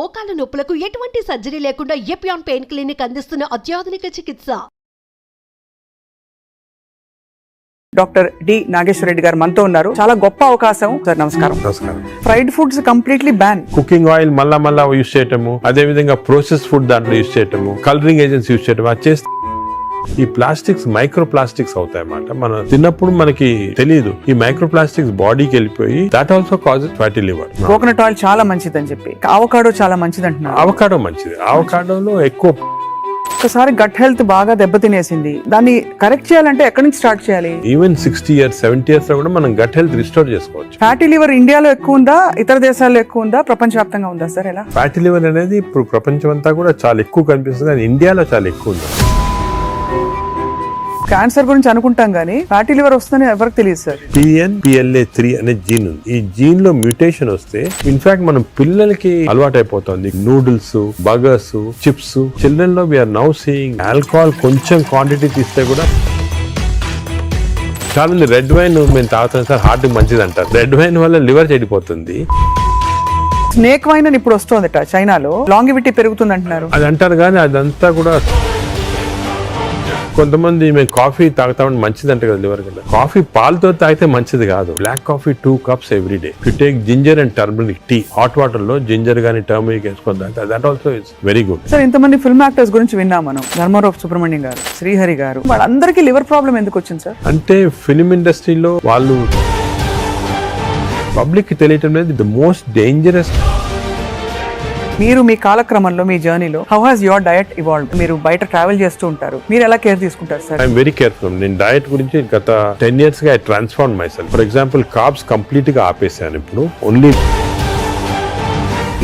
మోకాల నొప్పులకు ఎటువంటి సర్జరీ లేకుండా ఎపియాన్ పెయిన్ క్లినిక్ అందిస్తున్న అత్యాధునిక చికిత్స. డాక్టర్ డి నాగేశ్వర రెడ్డి గారు మనతో ఉన్నారు. చాలా గొప్ప అవకాశం సార్. నమస్కారం. నమస్కారం. Fried foods completely ban. Cooking oil మళ్ళా యూజ్ చేయటము, అదే విధంగా ప్రాసెస్ ఫుడ్ దాంట్లో యూజ్ చేయటము, కలరింగ్ ఏజెంట్స్ యూజ్ చేయటం, అది చేస్తే ఈ ప్లాస్టిక్స్ మైక్రో ప్లాస్టిక్స్ అవుతాయి అన్నమాట. మనం తిన్నప్పుడు మనకి తెలియదు ఈ మైక్రో ప్లాస్టిక్స్ బాడీకి వెళ్ళిపోయి that also causes fatty liver. Coconut oil చాలా మంచిది అని చెప్పి, అవకాడో చాలా మంచిది అంటున్నారు. అవకాడో మంచిది. అవకాడోలో ఎక్కువ ఒకసారి గట్ హెల్త్ బాగా దెబ్బతినేసింది, దాన్ని కరెక్ట్ చేయాలంటే ఎక్కడి నుంచి స్టార్ట్ చేయాలి? ఈవెన్ 60 years 70 years లో కూడా మనం గట్ హెల్త్ రిస్టోర్ చేసుకోవచ్చు. ఫ్యాటీ లివర్ ఇండియాలో ఎక్కువ ఉందా, ఇతర దేశాల్లో ఎక్కువ ఉందా, ప్రపంచవ్యాప్తంగా ఉందా సార్? ఎలా? ఫ్యాటీ లివర్ అనేది ఇప్పుడు ప్రపంచం అంతా కూడా చాలా ఎక్కువ కనిపిస్తుంది, కానీ ఇండియాలో చాలా ఎక్కువ ఉంది. క్యాన్సర్ గురించి అనుకుంటాం కానీ ఫ్యాటీ లివర్ వస్తుందని ఎవరికి తెలియదు సార్. PNPLA3 అనే జీన్ ఉంది. ఈ జీన్ లో మ్యూటేషన్ వస్తే ఇన్ఫాక్ట్ మనం పిల్లలకి అలవాటు అయిపోతుంది నూడిల్స్, బర్గర్స్, చిప్స్. చిల్డ్రన్ లో వీఆర్ నౌ సీయింగ్ ఆల్కహాల్ కొంచెం క్వాంటిటీ తీస్తే కూడా చాలా మంది రెడ్ వైన్ మేము తాగుతాం సార్, హార్ట్ మంచిది అంటారు. రెడ్ వైన్ వల్ల లివర్ చెడిపోతుంది. స్నేక్ వైన్ అని ఇప్పుడు వస్తుందట చైనాలో, లాంగివిటీ పెరుగుతుంది అంటున్నారు. అది అంటారు కానీ అదంతా కూడా కొంతమంది మేము కాఫీ తాగుతామని మంచిది అంటే కదా లివర్ కదా. కాఫీ పాలతో తాగితే మంచిది కాదు. Black coffee 2 cups every day. You take ginger and turmeric tea, hot water లో జింజర్ గానీ టర్మరిక్ వేసుకొని తాగితే that also is very good. Sir ఇంతమంది ఫిల్మ్ యాక్టర్స్ గురించి విన్నాం మనం, ధర్మారావు సుబ్రహ్మణ్యం గారు, శ్రీహరి గారు, వాళ్ళందరికీ లివర్ ప్రాబ్లం ఎందుకు వచ్చింది సార్? అంటే ఫిల్మ్ ఇండస్ట్రీలో వాళ్ళు పబ్లిక్ కి తెలియటం లేదు. The most dangerous. మీరు మీ కాలక్రమంలో మీ జర్నీలో how has your diet evolved? మీరు బయట ట్రావెల్ చేస్తూ ఉంటారు, మీరు ఎలా కేర్ తీసుకుంటారు సార్? I'm very careful. నేను డయట్ గురించి గత 10 years గా I transform my self. For example carbs complete గా ఆపేసాను. ఇప్పుడు ఓన్లీ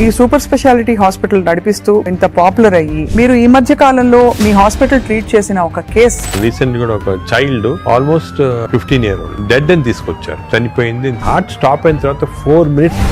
ఈ సూపర్ స్పెషాలిటీ హాస్పిటల్ నడిపిస్తూ ఇంత పాపులర్ అయ్యి మీరు ఈ మధ్య కాలంలో మీ హాస్పిటల్ ట్రీట్ చేసిన ఒక కేస్, రీసెంట్ గా ఒక child almost 15 years old dead అని తీసుకొచ్చారు, చనిపోయింది. హార్ట్ స్టాప్ అయిన తర్వాత 4 minutes.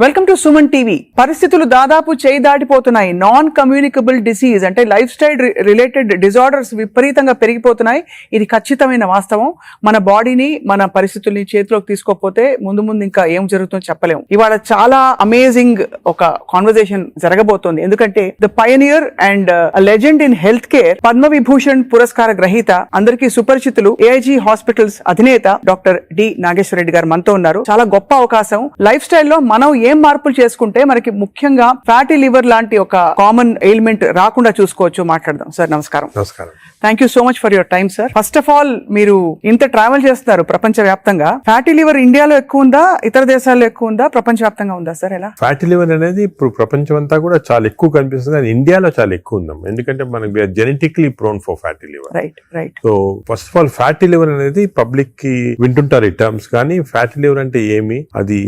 Welcome to Suman TV. పరిస్థితులు దాదాపు చేయి దాటిపోతున్నాయి. నాన్ కమ్యూనికబుల్ డిసీజ్ అంటే లైఫ్ స్టైల్ రిలేటెడ్ డిజార్డర్స్ విపరీతంగా పెరిగిపోతున్నాయి. ఇది ఖచ్చితమైన వాస్తవం. మన బాడీని, మన పరిస్థితుల్ని చేతిలోకి తీసుకోకపోతే ముందు ఇంకా ఏం జరుగుతుందో చెప్పలేము. ఇవాళ చాలా అమేజింగ్ ఒక కాన్వర్సేషన్ జరగబోతోంది. ఎందుకంటే the pioneer and legend in health care, Padma Vibhushan పురస్కార గ్రహీత, అందరికీ సుపరిచితులు, AIG హాస్పిటల్స్ అధినేత డాక్టర్ డి నాగేశ్వర రెడ్డి గారు మనతో ఉన్నారు. చాలా గొప్ప అవకాశం. లైఫ్ స్టైల్లో మనం ఏం మార్పులు చేసుకుంటే మనకి ముఖ్యంగా ఫ్యాటీ లివర్ లాంటి ఒక కామన్ ఎయిల్మెంట్ రాకుండా చూసుకోవచ్చు. మాట్లాడదాం సార్. నమస్కారం. నమస్కారం. Thank you so much for your time sir. First of all, మీరు ఇంత ట్రావెల్ చేస్తున్నారు ప్రపంచ వ్యాప్తంగా. ఫ్యాటీ లివర్ ఇండియాలో ఎక్కువ ఉందా, ఇతర దేశాల్లో ఎక్కువ ఉందా, ప్రపంచ వ్యాప్తంగా ఉందా సార్? ఎలా? ఫ్యాటీ లివర్ అనేది ఇప్పుడు ప్రపంచం అంతా కూడా చాలా ఎక్కువ కనిపిస్తుంది, కానీ ఇండియాలో చాలా ఎక్కువ ఉందాం. ఎందుకంటే మనకి genetically prone for fatty liver. Right. So first of all fatty liver అనేది పబ్లిక్ కి వింటుంటారు ఈ టర్మ్స్, కానీ ఫ్యాటీ లివర్ అంటే ఏమి, అది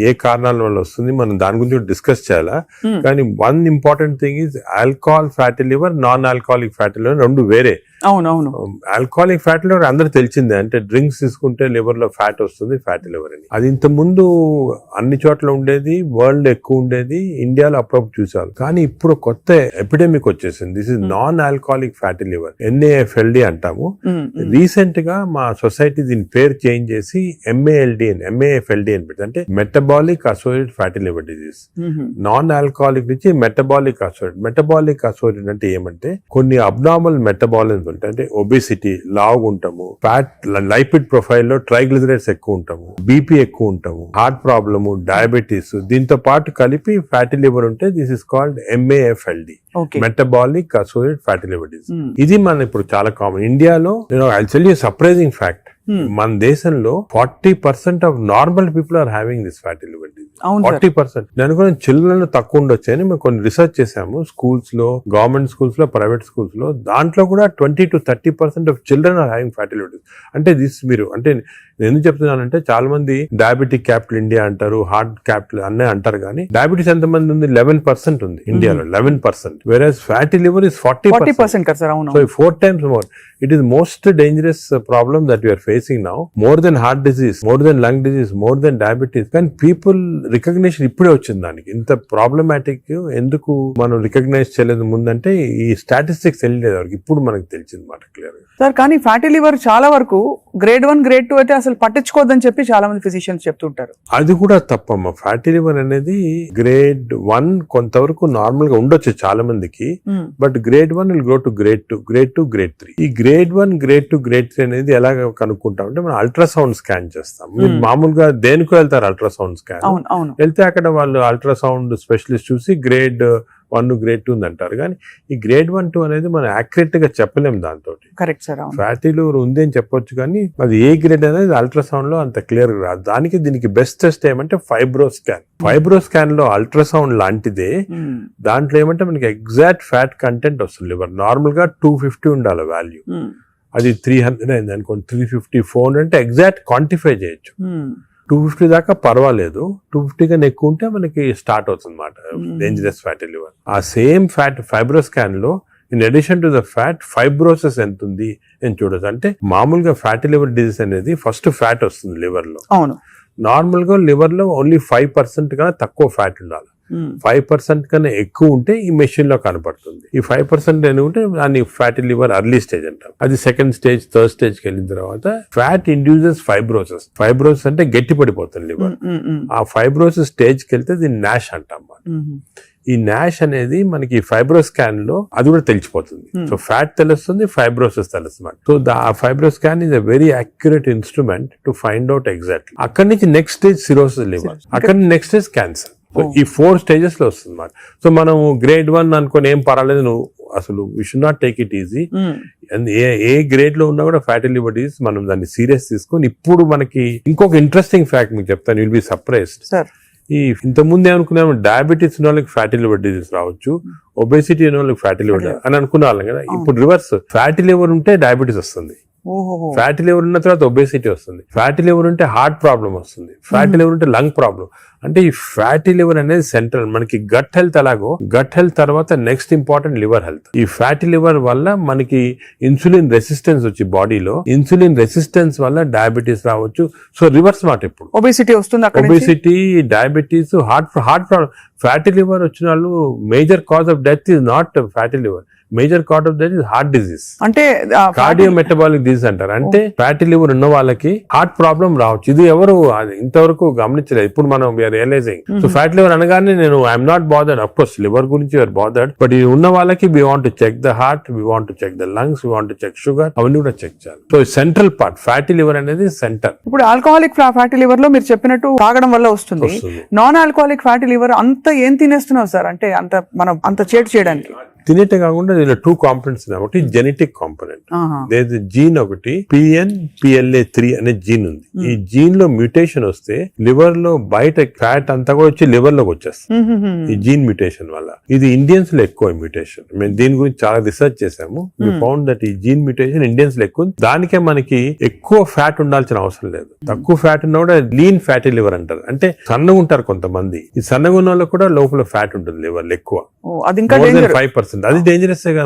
ఏ కారణాల వల్ల వస్తుంది, మనం దాని గురించి డిస్కస్ చేయాలా. కానీ one important thing is alcohol fatty liver, non alcoholic fatty liver రెండు వేరే. అవునవును. ఆల్కహాలిక్ ఫ్యాటీ లివర్ అందరూ తెలిసిందే, అంటే డ్రింక్స్ తీసుకుంటే లివర్ లో ఫ్యాట్ వస్తుంది, ఫ్యాటీ లివర్ అని. అది ఇంత ముందు అన్ని చోట్ల ఉండేది, వరల్డ్ ఎక్కువ ఉండేది, ఇండియాలో అప్పుడప్పుడు చూసారు. కానీ ఇప్పుడు కొత్త ఎపిడెమిక్ వచ్చేసింది. This is non alcoholic fatty liver, NAFLD అంటాము. రీసెంట్ గా మా సొసైటీ దీని పేరు చేంజ్ చేసి MAFLD అని పెట్టి, అంటే metabolic associated fatty liver disease. Non alcoholic నుంచి మెటబాలిక్ అసోసియేటెడ్. మెటబాలిక్ అసోసియేటెడ్ అంటే ఏమంటే కొన్ని అబ్నార్మల్ మెటబాలిజం ఉంటాయి, అంటే ఒబేసిటీ, లావు ఉంటాము, ఫ్యాట్, లైపిడ్ ప్రొఫైల్ లో ట్రైగ్లిజరైడ్స్ ఎక్కువ ఉంటాము, BP ఎక్కువ ఉంటాము, హార్ట్ ప్రాబ్లము, డయాబెటీస్, దీంతో పాటు కలిపి ఫ్యాటీ లివర్ ఉంటే this is called MAFLD, metabolic associated fatty liver disease. ఇది మన ఇప్పుడు చాలా కామన్. ఇండియాలో I tell you surprising fact, మన దేశంలో 40% of normal people are having this fatty liver disease. 40%. నేను కూడా చిల్డ్రన్ లో తక్కువ ఉండొచ్చు అని మేము కొన్ని రీసెర్చ్ చేసాము. స్కూల్స్ లో, గవర్నమెంట్ స్కూల్స్ లో, ప్రైవేట్ స్కూల్స్ లో, దాంట్లో కూడా 20 to 30% of children are having fatty liver disease. అంటే దిస్ మీరు అంటే నేను ఎందుకు చెప్తున్నానంటే చాలా మంది డయాబెటిక్ క్యాపిటల్ ఇండియా అంటారు, హార్ట్ క్యాపిటల్ అన్నీ అంటారు, కానీ డయాబెటీస్ ఎంతమంది ఉంది? 11% ఉంది ఇండియాలో, 11%. Whereas fatty liver is 40%. So 4 times more. It is most dangerous problem that we are facing now. More than heart disease, more than lung disease, more than diabetes. When people recognition ఇప్పుడే వచ్చింది దానికి. ఇంత problematic ఎందుకు మనం recognise చేయలేదు ముందంటే ఈ statistics తెలియలేదు వరకు, ఇప్పుడు మనకు తెలిసింది మాట క్లియర్ గా. సార్ కానీ ఫ్యాటీ లివర్ చాలా వరకు గ్రేడ్ 1 గ్రేడ్ 2 అయితే అసలు పట్టించుకోవద్దని చెప్పి చాలా మంది ఫిజిషియన్స్ చెప్తుంటారు. అది కూడా తప్పమ్మా. ఫ్యాటీ లివర్ అనేది గ్రేడ్ 1 కొంతవరకు నార్మల్ గా ఉండొచ్చు చాలా మందికి, but grade 1 will go to grade 2, grade 2, grade 3. ఈ గ్రేడ్ 1, గ్రేడ్ 2, గ్రేడ్ 3 అనేది ఎలా కనుక్కుంటాం అంటే మనం అల్ట్రాసౌండ్ స్కాన్ చేస్తాం. మీరు మామూలుగా దేనికో వెళ్తారు అల్ట్రాసౌండ్ స్కాన్, వెళ్తే అక్కడ వాళ్ళు అల్ట్రాసౌండ్ స్పెషలిస్ట్ చూసి గ్రేడ్ 1, గ్రేడ్ 2 అంటారు. కానీ ఈ గ్రేడ్ 1, 2 అనేది మనం యాక్యురేట్ గా చెప్పలేము దాంతో. Correct sir. ఫ్యాటీ లివర్ ఉంది అని చెప్పొచ్చు కానీ అది ఏ గ్రేడ్ అనేది అల్ట్రాసౌండ్ లో అంత క్లియర్ గా రాదు. దీనికి బెస్ట్ టెస్ట్ ఏమంటే ఫైబ్రో స్కాన్. ఫైబ్రో స్కాన్ లో అల్ట్రాసౌండ్ లాంటిదే, దాంట్లో ఏమంటే మనకి ఎగ్జాక్ట్ ఫ్యాట్ కంటెంట్ వస్తుంది. లివర్ నార్మల్ గా 250 ఉండాలి వాల్యూ, అది 300 అయింది అనుకోండి, 350, 400 అంటే ఎగ్జాక్ట్ క్వాంటిఫై చేయొచ్చు. 250 దాకా పర్వాలేదు, 250 కన్నా ఎక్కువ ఉంటే మనకి స్టార్ట్ అవుతుంది అన్నమాట డేంజరస్ ఫ్యాటీ లివర్. ఆ సేమ్ ఫ్యాట్ ఫైబ్రో స్కాన్ లో in addition to the fat fibrosis ఎంత ఉంది అని చూడొచ్చు. అంటే మామూలుగా ఫ్యాటీ లివర్ డిజీజ్ అనేది ఫస్ట్ ఫ్యాట్ వస్తుంది లివర్ లో. అవును, నార్మల్ గా లివర్ లో ఓన్లీ 5% కన్నా తక్కువ ఫ్యాట్ ఉండాలి. 5% కన్నా ఎక్కువ ఉంటే ఈ మెషిన్ లో కనపడుతుంది. ఈ 5% అని ఉంటే దాన్ని ఫ్యాటీ లివర్ అర్లీ స్టేజ్ అంటాం. అది సెకండ్ స్టేజ్, థర్డ్ స్టేజ్ కి వెళ్ళిన తర్వాత ఫ్యాట్ ఇండ్యూసెస్ ఫైబ్రోసిస్. ఫైబ్రోసిస్ అంటే గట్టి పడిపోతుంది లివర్. ఆ ఫైబ్రోసిస్ స్టేజ్ కి వెళ్తే దీన్ని నాష్ అంటాం. ఈ నాష్ అనేది మనకి ఫైబ్రో స్కాన్ లో అది కూడా తెలిసిపోతుంది. సో ఫ్యాట్ తెలుస్తుంది, ఫైబ్రోసిస్ తెలుస్తుంది. సో ఆ fibro scan is a very accurate instrument to find out exactly. అక్కడి నుంచి నెక్స్ట్ స్టేజ్ సిరోసిస్ లివర్, అక్కడి నుంచి నెక్స్ట్ స్టేజ్ క్యాన్సర్. సో ఈ 4 స్టేజెస్ లో వస్తుంది అన్నమాట. సో మనం గ్రేడ్ 1 అనుకుని ఏం పర్వాలేదు, నువ్వు అసలు we should not take it easy. A grade లో ఉన్నా కూడా ఫ్యాటీ లివర్ డిసీజ్ మనం దాన్ని సీరియస్ తీసుకొని, ఇప్పుడు మనకి ఇంకొక ఇంట్రెస్టింగ్ ఫ్యాక్ట్ మీకు చెప్తాను, విల్ బి సర్ప్రైజ్డ్. ఈ ఇంత ముందు ఏమనుకున్నాము, డయాబెటీస్ ఉన్న వాళ్ళకి ఫ్యాటీ లివర్ డిసీజ్ రావచ్చు, ఒబేసిటీ ఉన్న వాళ్ళకి ఫ్యాటీ లివర్ అని అనుకునే వాళ్ళం కదా. ఇప్పుడు రివర్స్, ఫ్యాటీ లివర్ ఉంటే డయాబెటీస్ వస్తుంది, ఫ్యాటీ లివర్ ఉన్న తర్వాత ఒబేసిటీ వస్తుంది, ఫ్యాటీ లివర్ ఉంటే హార్ట్ ప్రాబ్లం వస్తుంది, ఫ్యాటీ లివర్ ఉంటే లంగ్ ప్రాబ్లం. అంటే ఈ ఫ్యాటీ లివర్ అనేది సెంట్రల్. మనకి గట్ హెల్త్ ఎలాగో, గట్ హెల్త్ తర్వాత నెక్స్ట్ ఇంపార్టెంట్ లివర్ హెల్త్. ఈ ఫ్యాటీ లివర్ వల్ల మనకి ఇన్సులిన్ రెసిస్టెన్స్ వచ్చి బాడీలో, ఇన్సులిన్ రెసిస్టెన్స్ వల్ల డయాబెటీస్ రావచ్చు. సో రివర్స్ మాట, ఇప్పుడు ఒబేసిటీ వస్తుంది, obesity, diabetes, heart problem. Fatty liver వచ్చిన వాళ్ళు major cause of death is not fatty liver, major cause of death is heart disease, cardio metabolic disease అంటారు. అంటే ఫ్యాటీ లివర్ ఉన్న వాళ్ళకి హార్ట్ ప్రాబ్లం రావచ్చు. ఇది ఎవరు ఇంతవరకు గమనించలేదు, ఇప్పుడు మనం రియలైజింగ్. సో ఫ్యాటీ లివర్ అనగానే నేను I'm not bothered, of course liver గురించి యూఆర్ బాదర్డ్, బట్ ఇది ఉన్న వాళ్ళకి we want to check the heart, we want to check the lungs, we want to check sugar, అవన్నీ కూడా చెక్ చేయాలి. So central part fatty liver అనేది centre. ఇప్పుడు alcoholic fatty liver లో మీరు చెప్పినట్టు తాగడం వల్ల వస్తుంది. నాన్ ఆల్కహాలిక్ ఫ్యాటీ లివర్ అంత ఏం తినేస్తున్నావు సార్, అంటే అంత మనం అంత చేటు చేయడానికి? తినేటే కాకుండా దీనిలో 2 కాంపోనెంట్స్ ఉన్నాయి. ఒకటి జెనెటిక్ కాంపోనెంట్, జీన్ ఒకటి PNPLA3 అనే జీన్ ఉంది. ఈ జీన్ లో మ్యూటేషన్ వస్తే లివర్ లో బయట ఫ్యాట్ అంతా కూడా వచ్చి లివర్ లోకి వచ్చేస్తుంది ఈ జీన్ మ్యూటేషన్ వల్ల. ఇది ఇండియన్స్ లో ఎక్కువ మ్యూటేషన్. మేము దీని గురించి చాలా రీసెర్చ్ చేసాము. వి ఫౌండ్ దట్ ఈ జీన్ మ్యూటేషన్ ఇండియన్స్ లో ఎక్కువ. దానికే మనకి ఎక్కువ ఫ్యాట్ ఉండాల్సిన అవసరం లేదు. తక్కువ ఫ్యాట్ ఉన్నా కూడా లీన్ ఫ్యాటీ లివర్ అంటారు. అంటే సన్నగా ఉంటారు కొంతమంది, ఈ సన్నగా ఉన్న వాళ్ళకి కూడా లోపల ఫ్యాట్ ఉంటుంది లివర్ ఎక్కువ, 5%. అది డేంజరస్ గా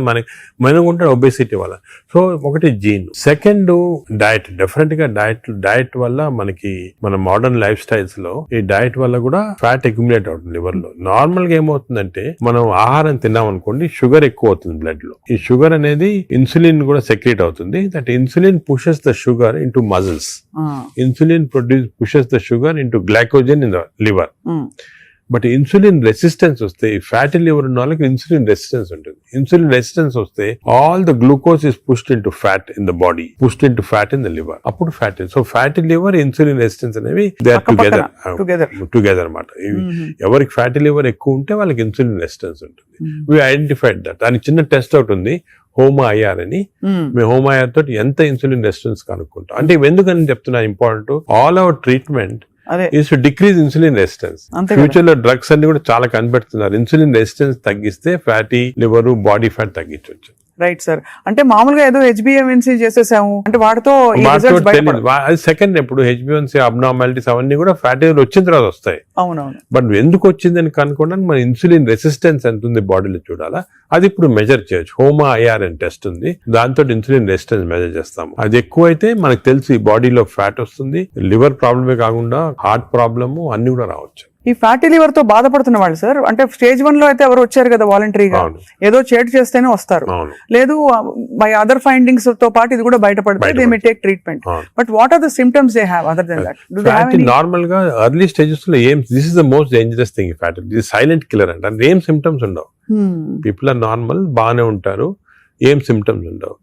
మనకు ఉంటుంది ఒబేసిటీ వల్ల. సో ఒకటి జీన్. Second diet. డెఫినెట్ గా డైట్ వల్ల మనకి మన మోడర్న్ లైఫ్ స్టైల్స్ లో ఈ డైట్ వల్ల కూడా ఫ్యాట్ అక్యుములేట్ అవుతుంది లివర్ లో. నార్మల్ గా ఏమవుతుందంటే మనం ఆహారం తిన్నాం అనుకోండి, షుగర్ ఎక్కువ అవుతుంది బ్లడ్ లో. ఈ షుగర్ అనేది ఇన్సులిన్ కూడా సెక్రేట్ అవుతుంది. That insulin pushes the sugar into muscles. Insulin pushes the sugar into glycogen in the liver. But insulin resistance వస్తే, ఫ్యాటీ లివర్ ఉన్న వాళ్ళకి ఇన్సులిన్ రెసిస్టెన్స్ ఉంటుంది. ఇన్సులిన్ రెసిస్టెన్స్ వస్తే all the glucose is pushed into fat in the body, pushed into fat in the liver. అప్పుడు fatty. So fatty liver, insulin resistance అనేవి they are together అన్నమాట. ఎవరికి fatty liver ఎక్కువ ఉంటే వాళ్ళకి insulin resistance ఉంటుంది. We identified that. దానికి చిన్న టెస్ట్ అవుట్ ఉంది, HOMA-IR అని. మేము HOMA-IR తోటి ఎంత ఇన్సులిన్ రెసిస్టెన్స్ కనుక్కుంటాం. అంటే ఎందుకని చెప్తున్నా important, all our treatment is to decrease insulin resistance. Future లో డ్రగ్స్ అన్ని కూడా చాలా కనిపెడుతున్నారు. ఇన్సులిన్ రెసిస్టెన్స్ తగ్గిస్తే ఫ్యాటీ లివర్, బాడీ ఫ్యాట్ తగ్గించవచ్చు. Right sir. అంటే మామూలుగా ఏదో HbA1c చేసేసాము అంటే వాటితో అది సెకండ్. ఇప్పుడు HbA1c అబ్నార్మాలిటీస్ అవన్నీ కూడా ఫ్యాటీ లివర్ వచ్చిన తర్వాత వస్తాయి. అవునవును. బట్ ఎందుకు వచ్చిందని కనుక్కోవడానికి మన ఇన్సులిన్ రెసిస్టెన్స్ ఎంత ఉంది బాడీలో చూడాలా. అది ఇప్పుడు మెజర్ చేయొచ్చు. HOMA-IR అని టెస్ట్ ఉంది, దాంతో ఇన్సులిన్ రెసిస్టెన్స్ మెజర్ చేస్తాము. అది ఎక్కువ అయితే మనకు తెలిసి బాడీలో ఫ్యాట్ వస్తుంది, లివర్ ప్రాబ్లమే కాకుండా హార్ట్ ప్రాబ్లము అన్ని కూడా రావచ్చు. ఈ ఫ్యాటీ లివర్ తో బాధపడుతున్న వాళ్ళు సార్, అంటే స్టేజ్ 1 లో అయితే ఎవరు వచ్చారు కదా వాలంటరీగా, అవును. ఏదో చేటు చేస్తేనే వస్తారు, అవును. లేదు బై అదర్ ఫైండింగ్స్ తో పాటు ఇది కూడా బయటపడితే దే మే టేక్ ట్రీట్మెంట్. అవును. But what are the symptoms they have other than that? Do they have any? Normal గా ఎర్లీ స్టేజెస్ లో ఏం, this is the most dangerous thing fatty, ఇది సైలెంట్ కిల్లర్ అంట. అంటే ఏం సిమ్టమ్స్ ఉండవు, people are normal, బాగానే ఉంటారు, ఏం సిమ్టమ్స్ ఉండవు.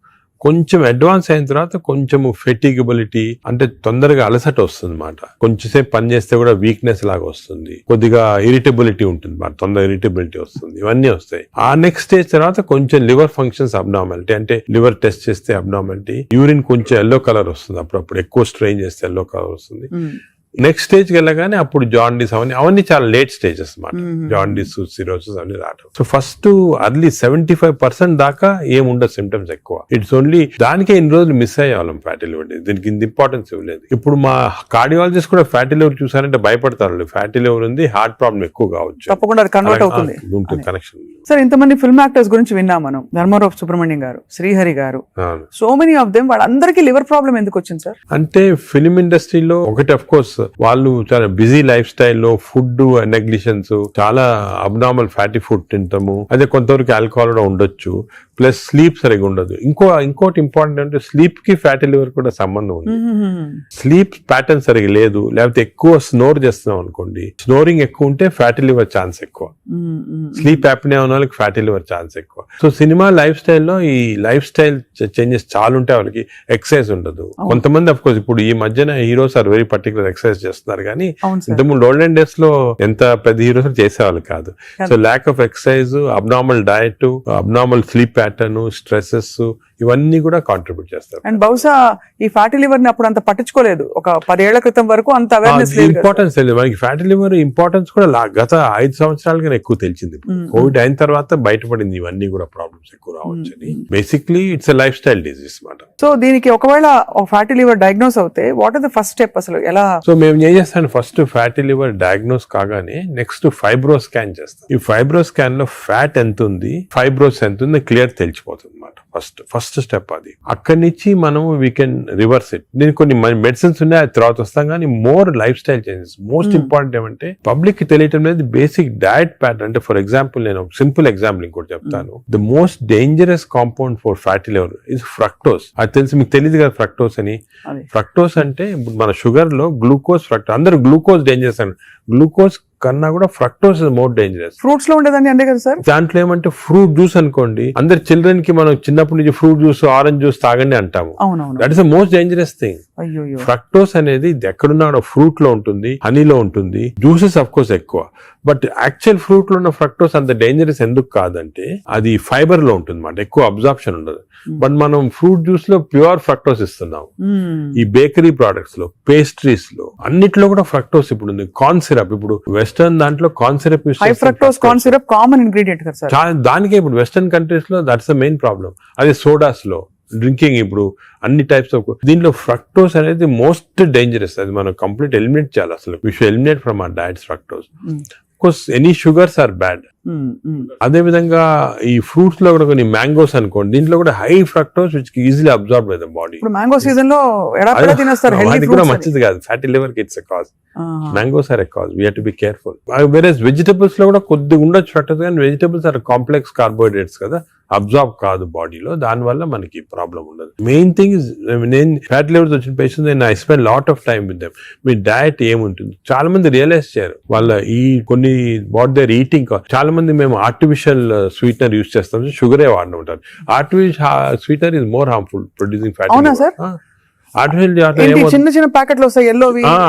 కొంచెం అడ్వాన్స్ అయిన తర్వాత కొంచెం ఫెటిగబిలిటీ, అంటే తొందరగా అలసట వస్తుంది అన్నమాట. కొంచెంసేపు పని చేస్తే కూడా వీక్నెస్ లాగా వస్తుంది, కొద్దిగా ఇరిటబిలిటీ ఉంటుంది అన్నమాట, తొందరగా ఇరిటబిలిటీ వస్తుంది, ఇవన్నీ వస్తాయి. ఆ నెక్స్ట్ స్టేజ్ తర్వాత కొంచెం లివర్ ఫంక్షన్స్ అబ్నార్మాలిటీ, అంటే లివర్ టెస్ట్ చేస్తే అబ్నార్మాలిటీ, యూరిన్ కొంచెం ఎల్లో కలర్ వస్తుంది, అప్పుడప్పుడు ఎక్కువ స్ట్రెయిన్ చేస్తే ఎల్లో కలర్ వస్తుంది. నెక్స్ట్ స్టేజ్కి వెళ్ళగానే అప్పుడు జాండీస్ అవన్నీ చాలా లేట్ స్టేజెస్ అన్నమాట. జాండీస్, సిరోసిస్ అవన్నీ రావడం. సో ఫస్ట్ అర్లీ 75% దాకా ఏముండదు సిమ్టమ్స్ ఎక్కువ. ఇట్స్ ఓన్లీ దానికే ఇన్ని రోజులు మిస్ అయ్యేవాళ్ళం ఫ్యాటీ లివర్, దీనికి ఇంత ఇంపార్టెన్స్ ఇవ్వలేదు. ఇప్పుడు మా కార్డియాలజిస్ట్ కూడా ఫ్యాటీ లివర్ చూసారంటే భయపడతారు, ఫ్యాటీ లివర్ ఉంది, హార్ట్ ప్రాబ్లం ఎక్కువ కావచ్చు, తప్పకుండా కన్వర్ట్ అవుతుంది కనెక్షన్. సార్ ఇంతమంది ఫిల్మ్ యాక్టర్స్ గురించి విన్నాం మనం, ధర్మారావు సుబ్రహ్మణ్యం గారు, శ్రీహరి గారు, సో మెనీ ఆఫ్ దెమ్, వాళ్ళందరికీ లివర్ ప్రాబ్లం ఎందుకు వచ్చింది సార్? అంటే ఫిల్మ్ ఇండస్ట్రీలో ఒకటి అఫ్ కోర్స్ వాళ్ళు చాలా బిజీ లైఫ్ స్టైల్లో ఫుడ్ నెగ్లిజెన్స్, చాలా అబ్నార్మల్ ఫ్యాటీ ఫుడ్ తింటాము, అదే కొంతవరకు ఆల్కహాల్ కూడా ఉండొచ్చు, ప్లస్ స్లీప్ సరిగా ఉండదు. ఇంకోటి ఇంపార్టెంట్ అంటే స్లీప్ కి ఫ్యాటీ లివర్ కూడా సంబంధం ఉంది. స్లీప్ ప్యాటర్న్ సరిగా లేదు, లేకపోతే ఎక్కువ స్నోర్ చేస్తున్నాం అనుకోండి, స్నోరింగ్ ఎక్కువ ఉంటే ఫ్యాటీ లివర్ ఛాన్స్ ఎక్కువ, స్లీప్ యాప్నియా ఉన్న వాళ్ళకి ఫ్యాటీ లివర్ ఛాన్స్ ఎక్కువ. సో సినిమా లైఫ్ స్టైల్లో ఈ లైఫ్ స్టైల్ చేంజెస్ చాలా ఉంటాయి, వాళ్ళకి ఎక్సర్సైజ్ ఉండదు. కొంతమంది అఫ్ కోర్స్ ఇప్పుడు ఈ మధ్యన heroes are very particular exercise చేస్తున్నారు, కానీ ఇంతకుముందు ఓల్డెన్ డేస్ లో ఎంత పెద్ద హీరోస్ చేసేవాళ్ళు కాదు. So lack of exercise, abnormal diet, abnormal sleep pattern, stresses, ఇవన్నీ కూడా కాంట్రిబ్యూట్ చేస్తారు. అండ్ బహుశా ఈ ఫ్యాటీ లివర్ ని అప్పుడు అంత పట్టించుకోలేదు, ఒక 10 ఏళ్ల క్రితం వరకు అంత అవేర్నెస్ లేదు, ఇంపార్టెన్స్ తెలియదు మనకి. ఫ్యాటీ లివర్ ఇంపార్టెన్స్ కూడా గత 5 సంవత్సరాలుగా ఎక్కువ తెలిసింది. కోవిడ్ అయిన తర్వాత బయటపడింది ఇవన్నీ కూడా ప్రాబ్లమ్స్ ఎక్కువ రావచ్చు అని. Basically it's life style disease మాట. సో దీనికి ఒకవేళ ఫ్యాటీ లివర్ డయాగ్నోస్ అవుతే what are the first step అసలు ఎలా? సో మేము ఏం చేస్తాను, ఫస్ట్ ఫ్యాటీ లివర్ డయాగ్నోస్ కాగానే నెక్స్ట్ ఫైబ్రో స్కాన్ చేస్తాం. ఈ ఫైబ్రో స్కాన్ లో ఫ్యాట్ ఎంత ఉంది, ఫైబ్రోస్ ఎంత ఉంది క్లియర్ తెలిసిపోతుంది అన్నమాట. ఫస్ట్ స్టెప్ అది. అక్కడి నుంచి మనం వీ కెన్ రివర్స్ ఇట్. దీనికి కొన్ని మెడిసిన్స్ ఉన్నాయి, అది తర్వాత వస్తాం, కానీ more life style changes. Most important ఏమంటే పబ్లిక్ కి తెలియటం లేదు బేసిక్ డయట్ ప్యాటర్న్. అంటే ఫర్ ఎగ్జాంపుల్ నేను సింపుల్ ఎగ్జాంపుల్ ఇంకోటి చెప్తాను. The most dangerous compound for fatty liver is fructose. అది తెలిసి మీకు తెలియదు కదా ఫ్రక్టోస్ అని. ఫ్రక్టోస్ అంటే మన షుగర్ లో గ్లూకోజ్, ఫ్రక్టోస్. అందరూ గ్లూకోజ్ డేంజరస్ అని, గ్లూకోజ్ కన్నా కూడా fructose is more dangerous. Fruits లో ఉండేదాన్ని అంతే కదా సార్. దాంట్లో ఏమంటే ఫ్రూట్ జ్యూస్ అనుకోండి, అందరు చిల్డ్రన్ కి మనం చిన్నప్పటి నుంచి ఫ్రూట్ జ్యూస్, ఆరెంజ్ జ్యూస్ తాగండి అంటాము. That is the most dangerous thing. Fructose అనేది ఎక్కడున్నా ఫ్రూట్ లో ఉంటుంది, హనీలో ఉంటుంది, జ్యూసెస్ అఫ్ కోర్స్ ఎక్కువ. బట్ యాక్చువల్ ఫ్రూట్ లో ఉన్న ఫ్రక్టోస్ అంత డేంజరస్ ఎందుకు కాదంటే అది ఫైబర్ లో ఉంటుంది అన్నమాట, ఎక్కువ అబ్జార్ప్షన్ ఉండదు. బట్ మనం ఫ్రూట్ జ్యూస్ లో ప్యూర్ ఫ్రక్టోస్ ఇస్తున్నాం. ఈ బేకరీ ప్రొడక్ట్స్ లో, పేస్ట్రీస్ లో, అన్నిట్లో కూడా ఫ్రక్టోస్ ఇప్పుడు ఉంది. కార్న్ సిరప్, ఇప్పుడు వెస్టర్న్ దాంట్లో కార్న్ సిరప్ యూస్ చేస్తారు. Fructose corn syrup common ingredient కదా సార్. దానికే ఇప్పుడు వెస్టర్న్ కంట్రీస్ లో దట్స్ ద మెయిన్ ప్రాబ్లం. అదే సోడాస్ లో, డ్రింకింగ్, ఇప్పుడు అన్ని టైప్స్ ఆఫ్ దీంట్లో ఫ్రక్టోస్ అనేది మోస్ట్ డేంజరస్. అది మనం కంప్లీట్ ఎలిమినేట్ చేయాలి అసలు. We should eliminate from our diets fructose. Course any sugars are bad. అదే విధంగా ఈ ఫ్రూట్స్ లో కూడా కొన్ని మ్యాంగోస్ అనుకోండి, దీంట్లో కూడా high fructose which easily absorb by the body. ఇప్పుడు మ్యాంగో సీజన్ లో అది కూడా మంచిది కాదు, ఫ్యాటీ లివర్ కి it's a cause. Mangoes are a cause, we have to be careful. వేరేస్ వెజిటబుల్స్ లో కూడా కొద్దిగా ఉండొచ్చు ఫ్రక్టోస్, కానీ వెజిటబుల్స్ ఆర్ కాంప్లెక్స్ కార్బోహైడ్రేట్స్ కదా, అబ్జార్బ్ కాదు బాడీలో, దాని వల్ల మనకి ప్రాబ్లం ఉండదు. మెయిన్ థింగ్ ఇస్, నేను ఫ్యాటీ లివర్స్ వచ్చిన పేషెంట్స్ నేను I spend lot of time with them. Me diet ఏముంటుంది, చాలా మంది రియలైజ్ చేయరు వాళ్ళ ఈ కొన్ని వాట్ దేర్ ఈటింగ్. చాలా మంది మేము ఆర్టిఫిషియల్ స్వీట్నర్ యూజ్ చేస్తాం, షుగరే వాడిన ఉంటారు. Artificial sweetener is more harmful producing fatty. చిన్న చిన్న ప్యాకెట్లు వస్తాయి,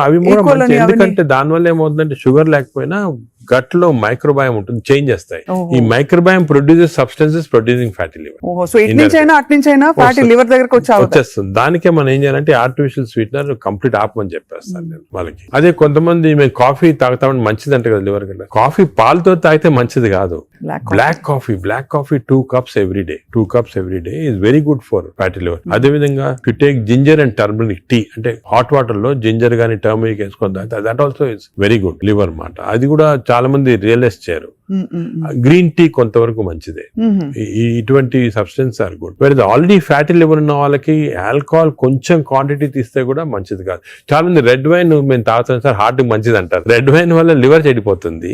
అవి కూడా ఎందుకంటే దానివల్ల ఏమవుతుందంటే షుగర్ లేకపోయినా గట్ లో మైక్రోబయామ్ ఉంటుంది, చేంజ్ చేస్తాయి. ఈ microbiome produces substances producing fatty liver. So ఇట్నుంచైనా అట్నుంచైనా ఫ్యాటీ లివర్ దగ్గరకు వచ్చేస్తుంది. దానికే మనం ఏం చేయాలంటే ఆర్టిఫిషియల్ స్వీట్నర్ కంప్లీట్ ఆపమని చెప్పేస్తాను నేను వాళ్ళకి. అదే కొంతమంది మేము కాఫీ తాగుతామని మంచిది అంటే కదా లివర్ కంటే. కాఫీ పాలతో తాగితే మంచిది కాదు. Black coffee 2 cups every day. 2 cups every day is very good for fatty liver. అదే విధంగా you take ginger and turmeric tea, అంటే హాట్ వాటర్ లో జింజర్ గానీ టర్మరిక్ వేసుకొని తాగితే that also is very good liver మాట. అది కూడా చాలా మంది రియలైజ్ చేయరు. గ్రీన్ టీ కొంతవరకు మంచిదే. ఇటువంటి సబ్స్టెన్స్ ఆర్ గుడ్. వేరే ఆల్రెడీ ఫ్యాటీ లివర్ ఉన్న వాళ్ళకి ఆల్కహాల్ కొంచెం క్వాంటిటీ తీస్తే కూడా మంచిది కాదు. చాలా మంది రెడ్ వైన్ మేము తాగుతాం సార్ హార్ట్ కి మంచిది అంటారు. రెడ్ వైన్ వల్ల లివర్ చెడిపోతుంది,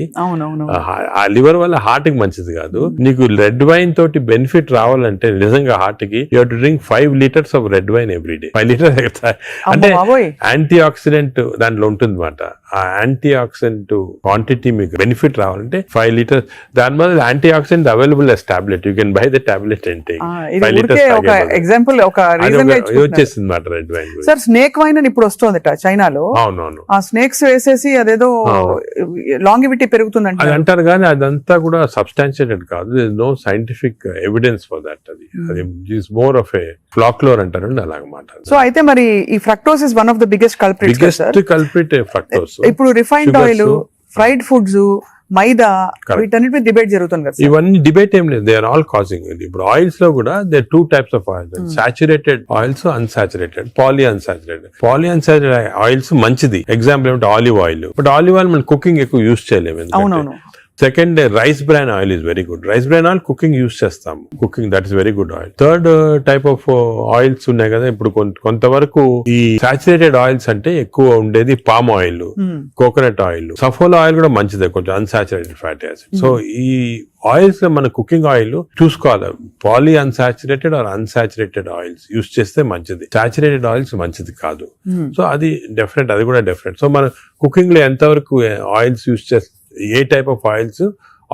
ఆ లివర్ వల్ల హార్ట్ కి మంచిది కాదు. నీకు రెడ్ వైన్ తోటి బెనిఫిట్ రావాలంటే నిజంగా హార్ట్ కి you have to drink 5 liters of red wine every day. 5 liters అంటే యాంటీ ఆక్సిడెంట్ దాంట్లో ఉంటుంది అన్నమాట. ఆ యాంటీ ఆక్సిడెంట్ క్వాంటిటీ మీకు బెనిఫిట్ రావాలంటే 5 liters. దాని వల్ల anti oxidant available as tablet. You can buy the tablet and take 5 liters. ఒక ఎగ్జాంపుల్ ఒక రీజన్ వచ్చేసింది అన్నమాట red wine. Sir snake wine అని ఇప్పుడు వస్తుందట చైనాలో. అవునవును. ఆ స్నేక్స్ వేసేసి అదేదో లాంగివిటీ పెరుగుతుందంట అది అంటారు కానీ అదంతా కూడా సబ్స్టాన్షియేటెడ్ కాదు. No scientific evidence for that. అది is more of a folklore అంటారు అలాగమాట. సో అయితే మరి ఈ fructose is one of the biggest culprit fructose. ఇప్పుడు refined oil, fried foods, maida, వీటన్నిటి డిబేట్ జరుగుతుంది కదా. ఇవన్నీ డిబేట్ ఏం లేదు, దే ఆర్ ఆల్ కాజింగ్. ఇప్పుడు ఆయిల్స్ లో కూడా they 2 types of oils, saturated oils, unsaturated, poly unsaturated oils మంచిది. ఎగ్జాంపుల్ ఏమంటే olive oil. But olive oil మనం కుకింగ్ ఎక్కువ యూజ్ చేయలేము. అవునవును. Second rice bran oil is very good. Rice bran oil cooking use చేస్తాం. Cooking that is very good oil. Third type of oils ఉన్నాయి కదా ఇప్పుడు కొంతవరకు. ఈ సాచురేటెడ్ ఆయిల్స్ అంటే ఎక్కువ ఉండేది palm oil, coconut oil, Saffola oil కూడా మంచిదే, కొంచెం అన్సాచురేటెడ్ ఫ్యాటీ యాసిడ్. సో ఈ ఆయిల్స్ లో మన కుకింగ్ ఆయిల్ చూసుకోవాలి. Poly unsaturated or unsaturated oils use చేస్తే మంచిది. సాచురేటెడ్ ఆయిల్స్ మంచిది కాదు. సో అది డెఫినెట్, అది కూడా డెఫినెట్. సో మన కుకింగ్ లో ఎంతవరకు ఆయిల్స్ యూజ్ చేస్తే, ఏ టైప్ ఆఫ్ ఆయిల్స్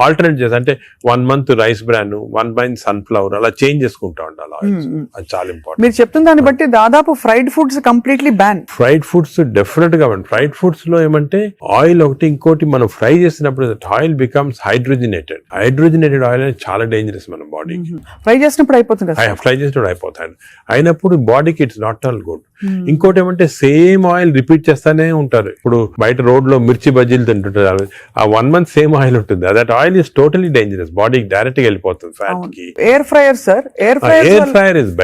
ఆల్టర్నేట్ చేసి, అంటే 1 month rice bran, 1 month sunflower, అలా చేంజ్ చేసుకుంటా ఉండాలి ఆయిల్స్. అది చాలా ఇంపార్టెంట్. మీరు చెప్తున్న దాన్ని బట్టి దాదాపు fried foods completely ban. Fried foods definite గా బ్యాన్. ఫ్రైడ్ ఫుడ్స్ లో ఏమంటే ఆయిల్ ఒకటి, ఇంకోటి మనం ఫ్రై చేసినప్పుడు oil becomes hydrogenated. Hydrogenated oil అనేది చాలా డేంజరస్ మన బాడీకి. ఫ్రై చేసినప్పుడు అయిపోతుంది, ఫ్రై చేసినప్పుడు అయిపోతాయి. అయినప్పుడు బాడీకి ఇట్స్ నాట్ ఆల్ గుడ్. ఇంకోటి ఏమంటే సేమ్ ఆయిల్ రిపీట్ చేస్తానే ఉంటారు. ఇప్పుడు బయట రోడ్ లో మిర్చి బజ్జీలు తింటుంటారు, ఆ 1 month సేమ్ ఆయిల్ ఉంటుంది. That oil is totally dangerous, బాడీకి డైరెక్ట్ గా వెళ్ళిపోతుంది ఫ్యాట్ కి. Air fryer sir, air fryer is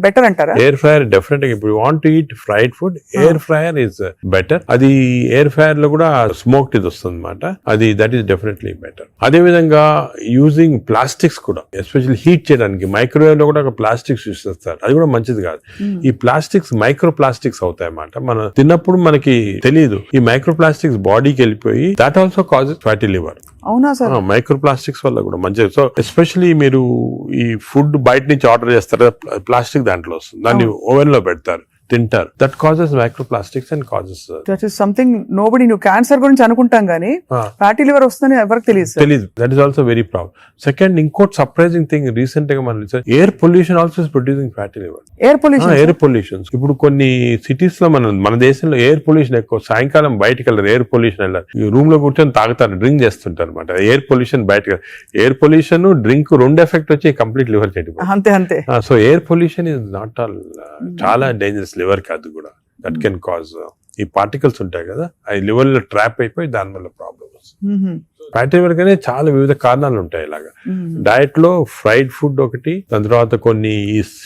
better అంటారా? ఎయిర్ ఫ్రైయర్ డెఫినెట్ గా, ఇప్పుడు want to eat fried food, air fryer is better. అది ఎయిర్ ఫ్రైయర్ లో కూడా స్మోక్డ్ ఇది వస్తుంది అనమాట. అది దట్ ఈస్ డెఫినెట్లీ బెటర్. అదే విధంగా యూజింగ్ ప్లాస్టిక్స్ కూడా, ఎస్పెషల్లీ హీట్ చేయడానికి మైక్రోవేవ్ లో కూడా ప్లాస్టిక్స్ యూజ్ చేస్తారు. అది కూడా మంచిది కాదు. ఈ ప్లాస్టిక్స్ మైక్రో ప్లాస్టిక్స్ అవుతాయి అన్నమాట. మనం తిన్నప్పుడు మనకి తెలియదు. ఈ మైక్రో ప్లాస్టిక్స్ బాడీకి వెళ్ళిపోయి that also causes fatty liver. అవునా సార్? మైక్రో ప్లాస్టిక్స్ వల్ల కూడా మంచిది. సో ఎస్పెషల్లీ మీరు ఈ ఫుడ్ బయట నుంచి ఆర్డర్ చేస్తారు, ప్లాస్టిక్ దాంట్లో వస్తుంది, దాన్ని ఓవెన్ లో పెడతారు, తింటారు. That causes micro plastics and causes that is something nobody. నువ్వు క్యాన్సర్ గురించి అనుకుంటాం కానీ ఫ్యాటీ లివర్ వస్తుందని ఎవరికి తెలియదు. That is also very problem. Second, ఇంకోటి సర్ప్రైజింగ్ థింగ్ రీసెంట్ గా మనం air pollution also is producing fatty liver. Air pollution ఇప్పుడు కొన్ని సిటీస్ లో మన దేశంలో ఎయిర్ పొల్యూషన్ ఎక్కువ. సాయంకాలం బయటకు వెళ్ళారు, ఎయిర్ పొల్యూషన్ వెళ్ళారు, రూమ్ లో కూర్చొని తాగుతారు, డ్రింక్ చేస్తుంటారు అనమాట. ఎయిర్ పొల్యూషన్ బయటకు, ఎయిర్ పొల్యూషన్ డ్రింక్ 2 ఎఫెక్ట్ వచ్చి కంప్లీట్ లివర్ చెడిపోతుంది. అంతే. So air pollution is not all, చాలా డేంజరస్ లివర్ కి. అది కూడా దట్ కెన్ కాజ్, ఈ పార్టికల్స్ ఉంటాయి కదా, అవి లివర్ లో ట్రాప్ అయిపోయి దాని వల్ల ప్రాబ్లమ్ వస్తుంది. ఫ్యాటీ లివర్ కానీ చాలా వివిధ కారణాలు ఉంటాయి. ఇలాగా డయట్ లో ఫ్రైడ్ ఫుడ్ ఒకటి, దాని తర్వాత కొన్ని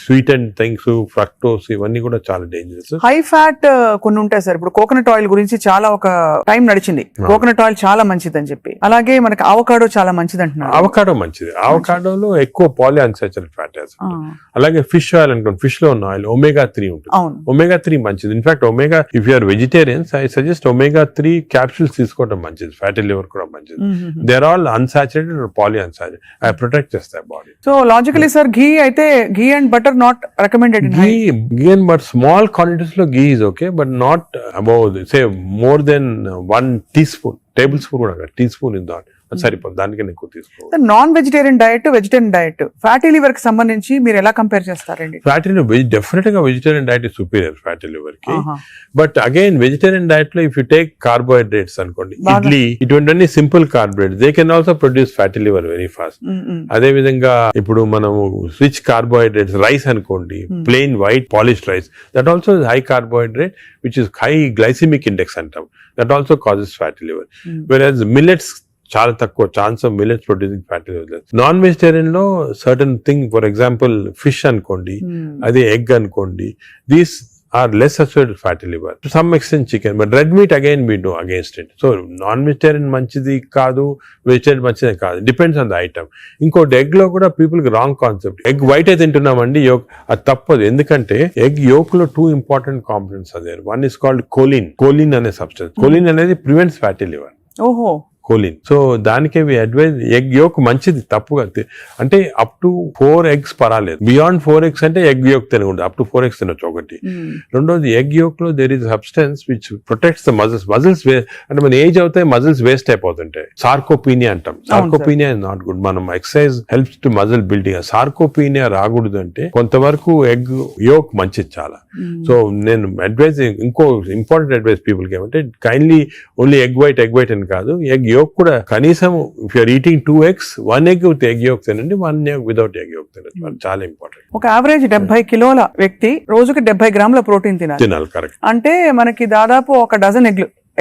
స్వీట్ అండ్ థింగ్స్, ఫ్రక్టోస్, ఇవన్నీ కూడా చాలా డేంజరస్. హై ఫ్యాట్ కొన్ని ఉంటాయి సార్. ఇప్పుడు కోకోనట్ ఆయిల్ గురించి చాలా ఒక టైం నడిచింది, కోకోనట్ ఆయిల్ చాలా మంచిది అని చెప్పి. అలాగే మనకి అవకాడో చాలా మంచిది అంటున్నారు. అవకాడో మంచిది. అవకాడోలో ఎక్కువ పాలీ అన్సాచురేటెడ్ ఫ్యాటీ యాసిడ్. అలాగే ఫిష్ ఆయిల్ అనుకోండి, ఫిష్ లో ఉన్న ఆయిల్ omega 3 ఉంటుంది. omega 3 మంచిది. In fact omega, if you're vegetarians, I suggest omega 3 capsules తీసుకోవడం మంచిది. ఫ్యాటీ లివర్ కూడా మంచిది. They are all unsaturated or poly unsaturated. I protect చేస్తాయి body. So logically sir, ghee అయితే ghee and butter not recommended. Ghee and butter small quantities లో ghee is okay, but not above say more than 1 teaspoon, table spoon కూడా, tea spoon in that సరిపోతుంది. దానికన్నా ఎక్కువ తీసుకోవాలి. Non vegetarian diet, vegetarian diet, fatty liver కి సంబంధించి మీరు ఎలా కంపేర్ చేస్తారండి? ఫ్యాటీ లివర్ డెఫినెట్ గా vegetarian diet is superior fatty liver కి. బట్ అగైన్ వెజిటేరియన్ డయట్ లో ఇఫ్ యూ టేక్ కార్బోహైడ్రేట్స్ అనుకోండి, ఇడ్లీ, ఇటువంటి simple carbohydrates, they can also produce fatty liver very fast. అదే విధంగా ఇప్పుడు మనము రిచ్ కార్బోహైడ్రేట్స్, రైస్ అనుకోండి, plain white polished rice, that also high carbohydrate which is high glycemic index అంటాం, that also causes fatty liver. Whereas millets చాలా తక్కువ chance of millets producing fatty liver. Non vegetarian లో certain thing, for example fish అనుకోండి, అదే egg అనుకోండి, these are less associated with fatty liver. To some extent chicken, but red meat again we do against it. So non-vegetarian manchidi kaadu, vegetarian manchidi kaadu. Depends on the item. ఇంకోటి egg లో కూడా people కి wrong concept. Egg white అయితే తింటున్నామండి, yoke అది తప్పదు. ఎందుకంటే egg yolk లో 2 important components అదే. వన్ ఇస్ కాల్డ్ కోలిన్ అనే సబ్స్టెన్స్. కోలిన్ అనేది ప్రివెంట్స్ ఫ్యాటీ లివర్. ఓహో, కోలిన్. సో దానికి అడ్వైజ్ ఎగ్ యోక్ మంచిది, తప్పుగా అంటే అప్ టు 4 eggs పర్వాలేదు. బియాండ్ 4 eggs అంటే ఎగ్ యోక్ తినకూడదు. అప్ టు 4 eggs తినొచ్చు ఒకటి. రెండోది ఎగ్ యోక్ లో there is substance which protects the muscles. అంటే మన ఏజ్ అవుతాయి మజిల్స్ వేస్ట్ అయిపోతుంటాయి. సార్కోపీనియా అంటాం. Sarcopenia is not good. మనం exercise helps to muscle building. Sarcopenia రాకూడదు అంటే కొంతవరకు ఎగ్ యోక్ మంచిది చాలా. సో నేను అడ్వైజ్, ఇంకో ఇంపార్టెంట్ అడ్వైజ్ పీపుల్ కి ఏమంటే కైండ్లీ ఓన్లీ ఎగ్ వైట్ అని కాదు, ఎగ్ యోక్ కూడా కనీసం if you're eating 2 eggs, 1 egg with egg yolk తినండి, 1 egg వితౌట్ ఎగ్ యోక్ తినండి. చాలా ఇంపార్టెంట్. ఒక యావరేజ్ 70 కిలోల వ్యక్తి రోజుకి 70 గ్రాముల ప్రోటీన్ తినాలి. కరెక్ట్. అంటే మనకి దాదాపు 1 డజన్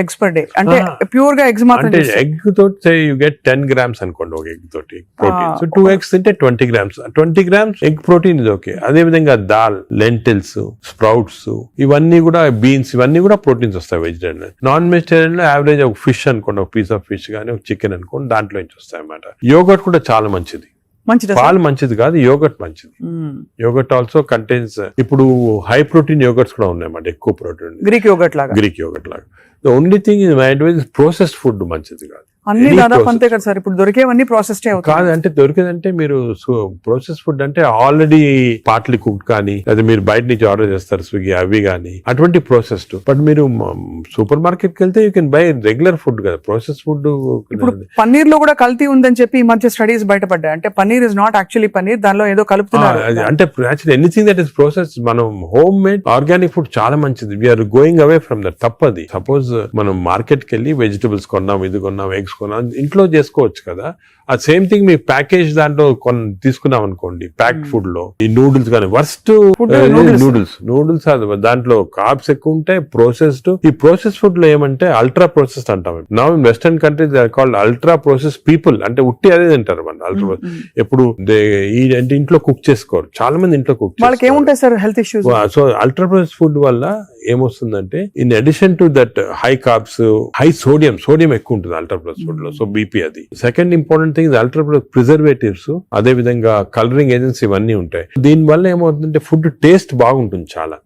ఎగ్స్ పర్ డే. అంటే ప్యూర్ గా ఎగ్స్ మాత్రం. అంటే ఎగ్ తోటి యూ గెట్ 10 grams అనుకోండి ఒక ఎగ్ తోటి ప్రోటీన్. సో 2 eggs తింటే 20 grams. 20 grams ఎగ్ ప్రోటీన్ ఇది ఓకే. అదే విధంగా దాల్, లెంటిల్స్, స్ప్రౌట్స్, ఇవన్నీ కూడా బీన్స్, ఇవన్నీ కూడా ప్రోటీన్స్ వస్తాయి వెజిటేరియన్. నాన్ వెజిటేరియన్ లో యావరేజ్ ఒక ఫిష్ అనుకోండి, ఒక పీస్ ఆఫ్ ఫిష్ కానీ ఒక చికెన్ అనుకోండి, దాంట్లో నుంచి వస్తాయి అన్నమాట. యోగర్ట్ కూడా చాలా మంచిది. పాలు మంచిది కాదు, యోగర్ట్ మంచిది. యోగర్ట్ ఆల్సో కంటైన్స్, ఇప్పుడు హై ప్రోటీన్ యోగర్ట్స్ కూడా ఉన్నాయన్నమాట, ఎక్కువ ప్రోటీన్. గ్రీక్ యోగర్ట్ లాగా. The only thing is my advice is processed food మంచిది కాదు. అన్ని దాదాపు అంతే కదా సార్. ఇప్పుడు దొరికేవన్నీ ప్రాసెస్డ్ అవుతాయి. కాదు అంటే దొరికేదంటే మీరు ప్రాసెస్ ఫుడ్ అంటే ఆల్రెడీ పార్ట్లీ కుక్డ్ కానీ, లేదా మీరు బయట నుంచి ఆర్డర్ చేస్తారు స్విగ్గీ అవి కానీ, అటువంటి ప్రాసెస్డ్. బట్ మీరు సూపర్ మార్కెట్ కి వెళ్తే you can buy regular food కదా. Process food. ఇప్పుడు పన్నీర్ లో కూడా కల్తీ ఉందని చెప్పి ఈ మధ్య స్టడీస్ బయటపడ్డాయి. అంటే paneer is not actually paneer, దానిలో ఏదో కలుపుతున్నారు. అంటే actually anything that is process, మనం హోమ్ మేడ్ ఆర్గానిక్ ఫుడ్ చాలా మంచిది. We're going away from that. తప్పది. సపోజ్ మనం మార్కెట్ కి వెళ్ళి వెజిటబుల్స్ కొన్నాం, ఇది కొన్నాం, ఎగ్స్ కొన్నాం, ఇంట్లో చేసుకోవచ్చు కదా. ఆ సేమ్ థింగ్ మీ ప్యాకేజ్ దాంట్లో తీసుకున్నాం అనుకోండి, ప్యాక్డ్ ఫుడ్ లో ఈ నూడిల్స్ కానీ వర్స్ట్ నూడిల్స్ దాంట్లో కార్బ్స్ ఎక్కువ ఉంటాయి, ప్రాసెస్డ్. ఈ ప్రాసెస్ ఫుడ్ లో ఏమంటే అల్ట్రా ప్రాసెస్డ్ అంటాం. Now in western countries they are called ultra process people. అంటే ఉట్టి అదే తింటారు మన అల్ట్రా. ఎప్పుడు అంటే ఇంట్లో కుక్ చేసుకోరు చాలా మంది. ఇంట్లో కుక్ వాళ్ళకి ఏముంటాయి sir health issues. So ultra process food వల్ల ఏమొస్తుందంటే in addition to that high carbs, high sodium ఎక్కువ ఉంటుంది అల్ట్రా ప్రాసెస్ ఫుడ్ లో. సో బీపీ అది. Second important thing ultra preservatives, అదే విధంగా కలరింగ్ ఏజెంట్స్ ఇవన్నీ ఉంటాయి. దీని వల్ల ఏమవుతుందంటే ఫుడ్ టేస్ట్ బాగుంటుంది చాలా.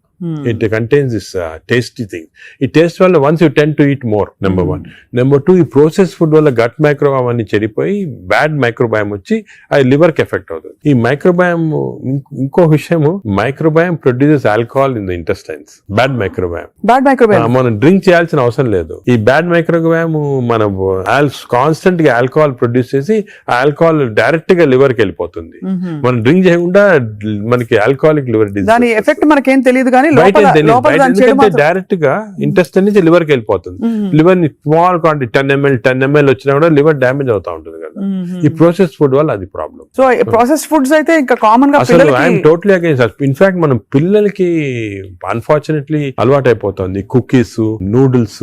It contains this tasty thing. ఈ టేస్ట్ వల్ల once you tend to eat more, number 1. Number 2, ఈ ప్రాసెస్ ఫుడ్ వల్ల గట్ మైక్రోబయామ్ అన్ని చెడిపోయి బ్యాడ్ మైక్రోబయామ్ వచ్చి అది లివర్ కి ఎఫెక్ట్ అవుతుంది. ఈ మైక్రోబయామ్, ఇంకో విషయము, microbiome produces alcohol in the intestines. Bad microbiome మనం డ్రింక్ చేయాల్సిన అవసరం లేదు. ఈ బ్యాడ్ మైక్రోబయామ్ మన కాన్స్టెంట్ గా ఆల్కహాల్ ప్రొడ్యూస్ చేసి ఆల్కహాల్ డైరెక్ట్ గా లివర్ కి వెళ్ళిపోతుంది. మనం డ్రింక్ చేయకుండా మనకి ఆల్కహాలిక్ లివర్ డిసీజ్. దాని ఎఫెక్ట్ మనకేం తెలియదు కానీ డైరెక్ట్ గా ఇంటెస్టైన్ నుంచి లివర్ కి వెళ్ళిపోతుంది. లివర్ ని స్మాల్ క్వాంటిటీ 10 ml వచ్చినా కూడా లివర్ డ్యామేజ్ అవుతా ఉంటుంది కదా. ఈ ప్రాసెస్ ఫుడ్ వల్ల అది ప్రాబ్లం. సో ప్రాసెస్ ఫుడ్స్ అయితే ఇంకా కామన్ గా అసలు ఐఎమ్ టోటలీ అగైన్స్. ఇన్ఫాక్ట్ మనం పిల్లలకి అన్ఫార్చునేట్లీ అలవాటు అయిపోతుంది. కుకీస్, నూడిల్స్,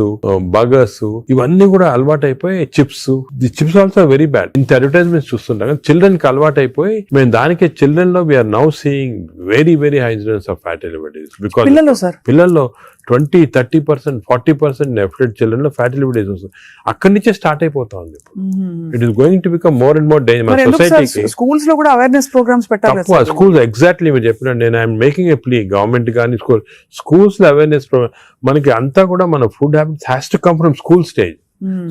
బర్గర్స్ ఇవన్నీ కూడా అలవాటు అయిపోయి, చిప్స్ ఆల్సో వెరీ బ్యాడ్. ఇంత అడ్వర్టైజ్మెంట్స్ చూస్తుంటాం. చిల్డ్రన్ కి అలవాటు అయిపోయి మేము దానికి చిల్డ్రన్ లో we're now seeing very high incidence of fatty liver disease. పిల్లల్లో 20, 30%, 40% డెఫినెట్ చిల్డ్రన్ లో ఫ్యాటీ లివర్ డిసీజ్ వస్తుంది. అక్కడి నుంచే స్టార్ట్ అయిపోతా ఉంది. It is going to become more and more danger. సొసైటీకి స్కూల్స్ లో కూడా అవేర్నెస్ ప్రోగ్రామ్స్ పెట్టాలి. స్కూల్స్ ఎగ్జాక్ట్లీ మీరు చెప్పిన, నేను I'm making a plea government కానీ స్కూల్స్ లో అవేర్నెస్ ప్రోగ్రామ్. మనకి అంతా కూడా మన food habits has to come from school stage.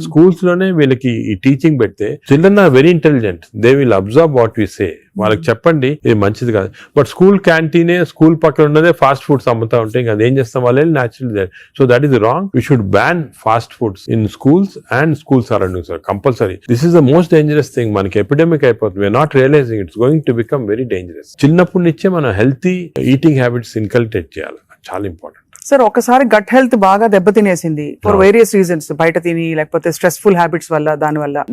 Schools లోనే వీళ్ళకి ఈ టీచింగ్ పెడితే children are very intelligent. They will observe what we say. వాళ్ళకి చెప్పండి ఇది మంచిది కాదు. బట్ స్కూల్ క్యాంటీనే, స్కూల్ పక్కన ఉన్నదే ఫాస్ట్ ఫుడ్స్ అమ్ముతా ఉంటే ఇంకా అదేం చేస్తాం వాళ్ళు natural. So that is wrong. We should ban fast foods in schools and school surroundings compulsory. This is the most dangerous thing. మనకి ఎపిడమిక్ అయిపోతుంది. We're not realizing it's going to become very dangerous. చిన్నప్పటి నుంచే మనం healthy eating habits inculcate చేయాలి. చాలా important. Sir ఒకసారి gut health బాగా దెబ్బతినేసింది ఫర్ వేరియస్ రీజన్స్, బయట తిని లేకపోతే స్ట్రెస్ఫుల్ హ్యాబిట్స్ వల్ల,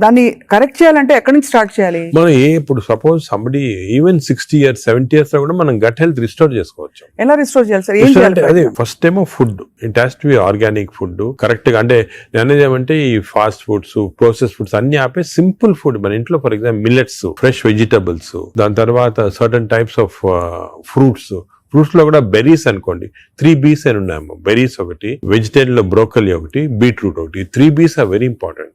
దాన్ని కరెక్ట్ చేయాలంటే ఎక్కడి నుంచి స్టార్ట్ చేయాలి? మనం ఇప్పుడు suppose somebody even 60 years 70 years లో కూడా మనం గట్ హెల్త్ రిస్టోర్ చేసుకోవచ్చు. ఎలా రిస్టోర్ చేయాలి సార్? ఏం చేయాలి? అదే ఫస్ట్ ఏమో food, it has to be organic food correct గా. అంటే నేను ఏమంటే ఈ ఫాస్ట్ ఫుడ్స్, ప్రాసెస్ ఫుడ్స్ అన్ని ఆపే సింపుల్ ఫుడ్ మన ఇంట్లో, for example millets, fresh vegetables, దాని తర్వాత certain types of fruits, fruits లో కూడా బెర్రీస్ అనుకోండి, 3 Bs అని ఉన్నాయమ్మా. బెర్రీస్ ఒకటి, వెజిటేరియన్ లో బ్రోకలీ ఒకటి, బీట్రూట్ ఒకటి. 3 Bs are very important.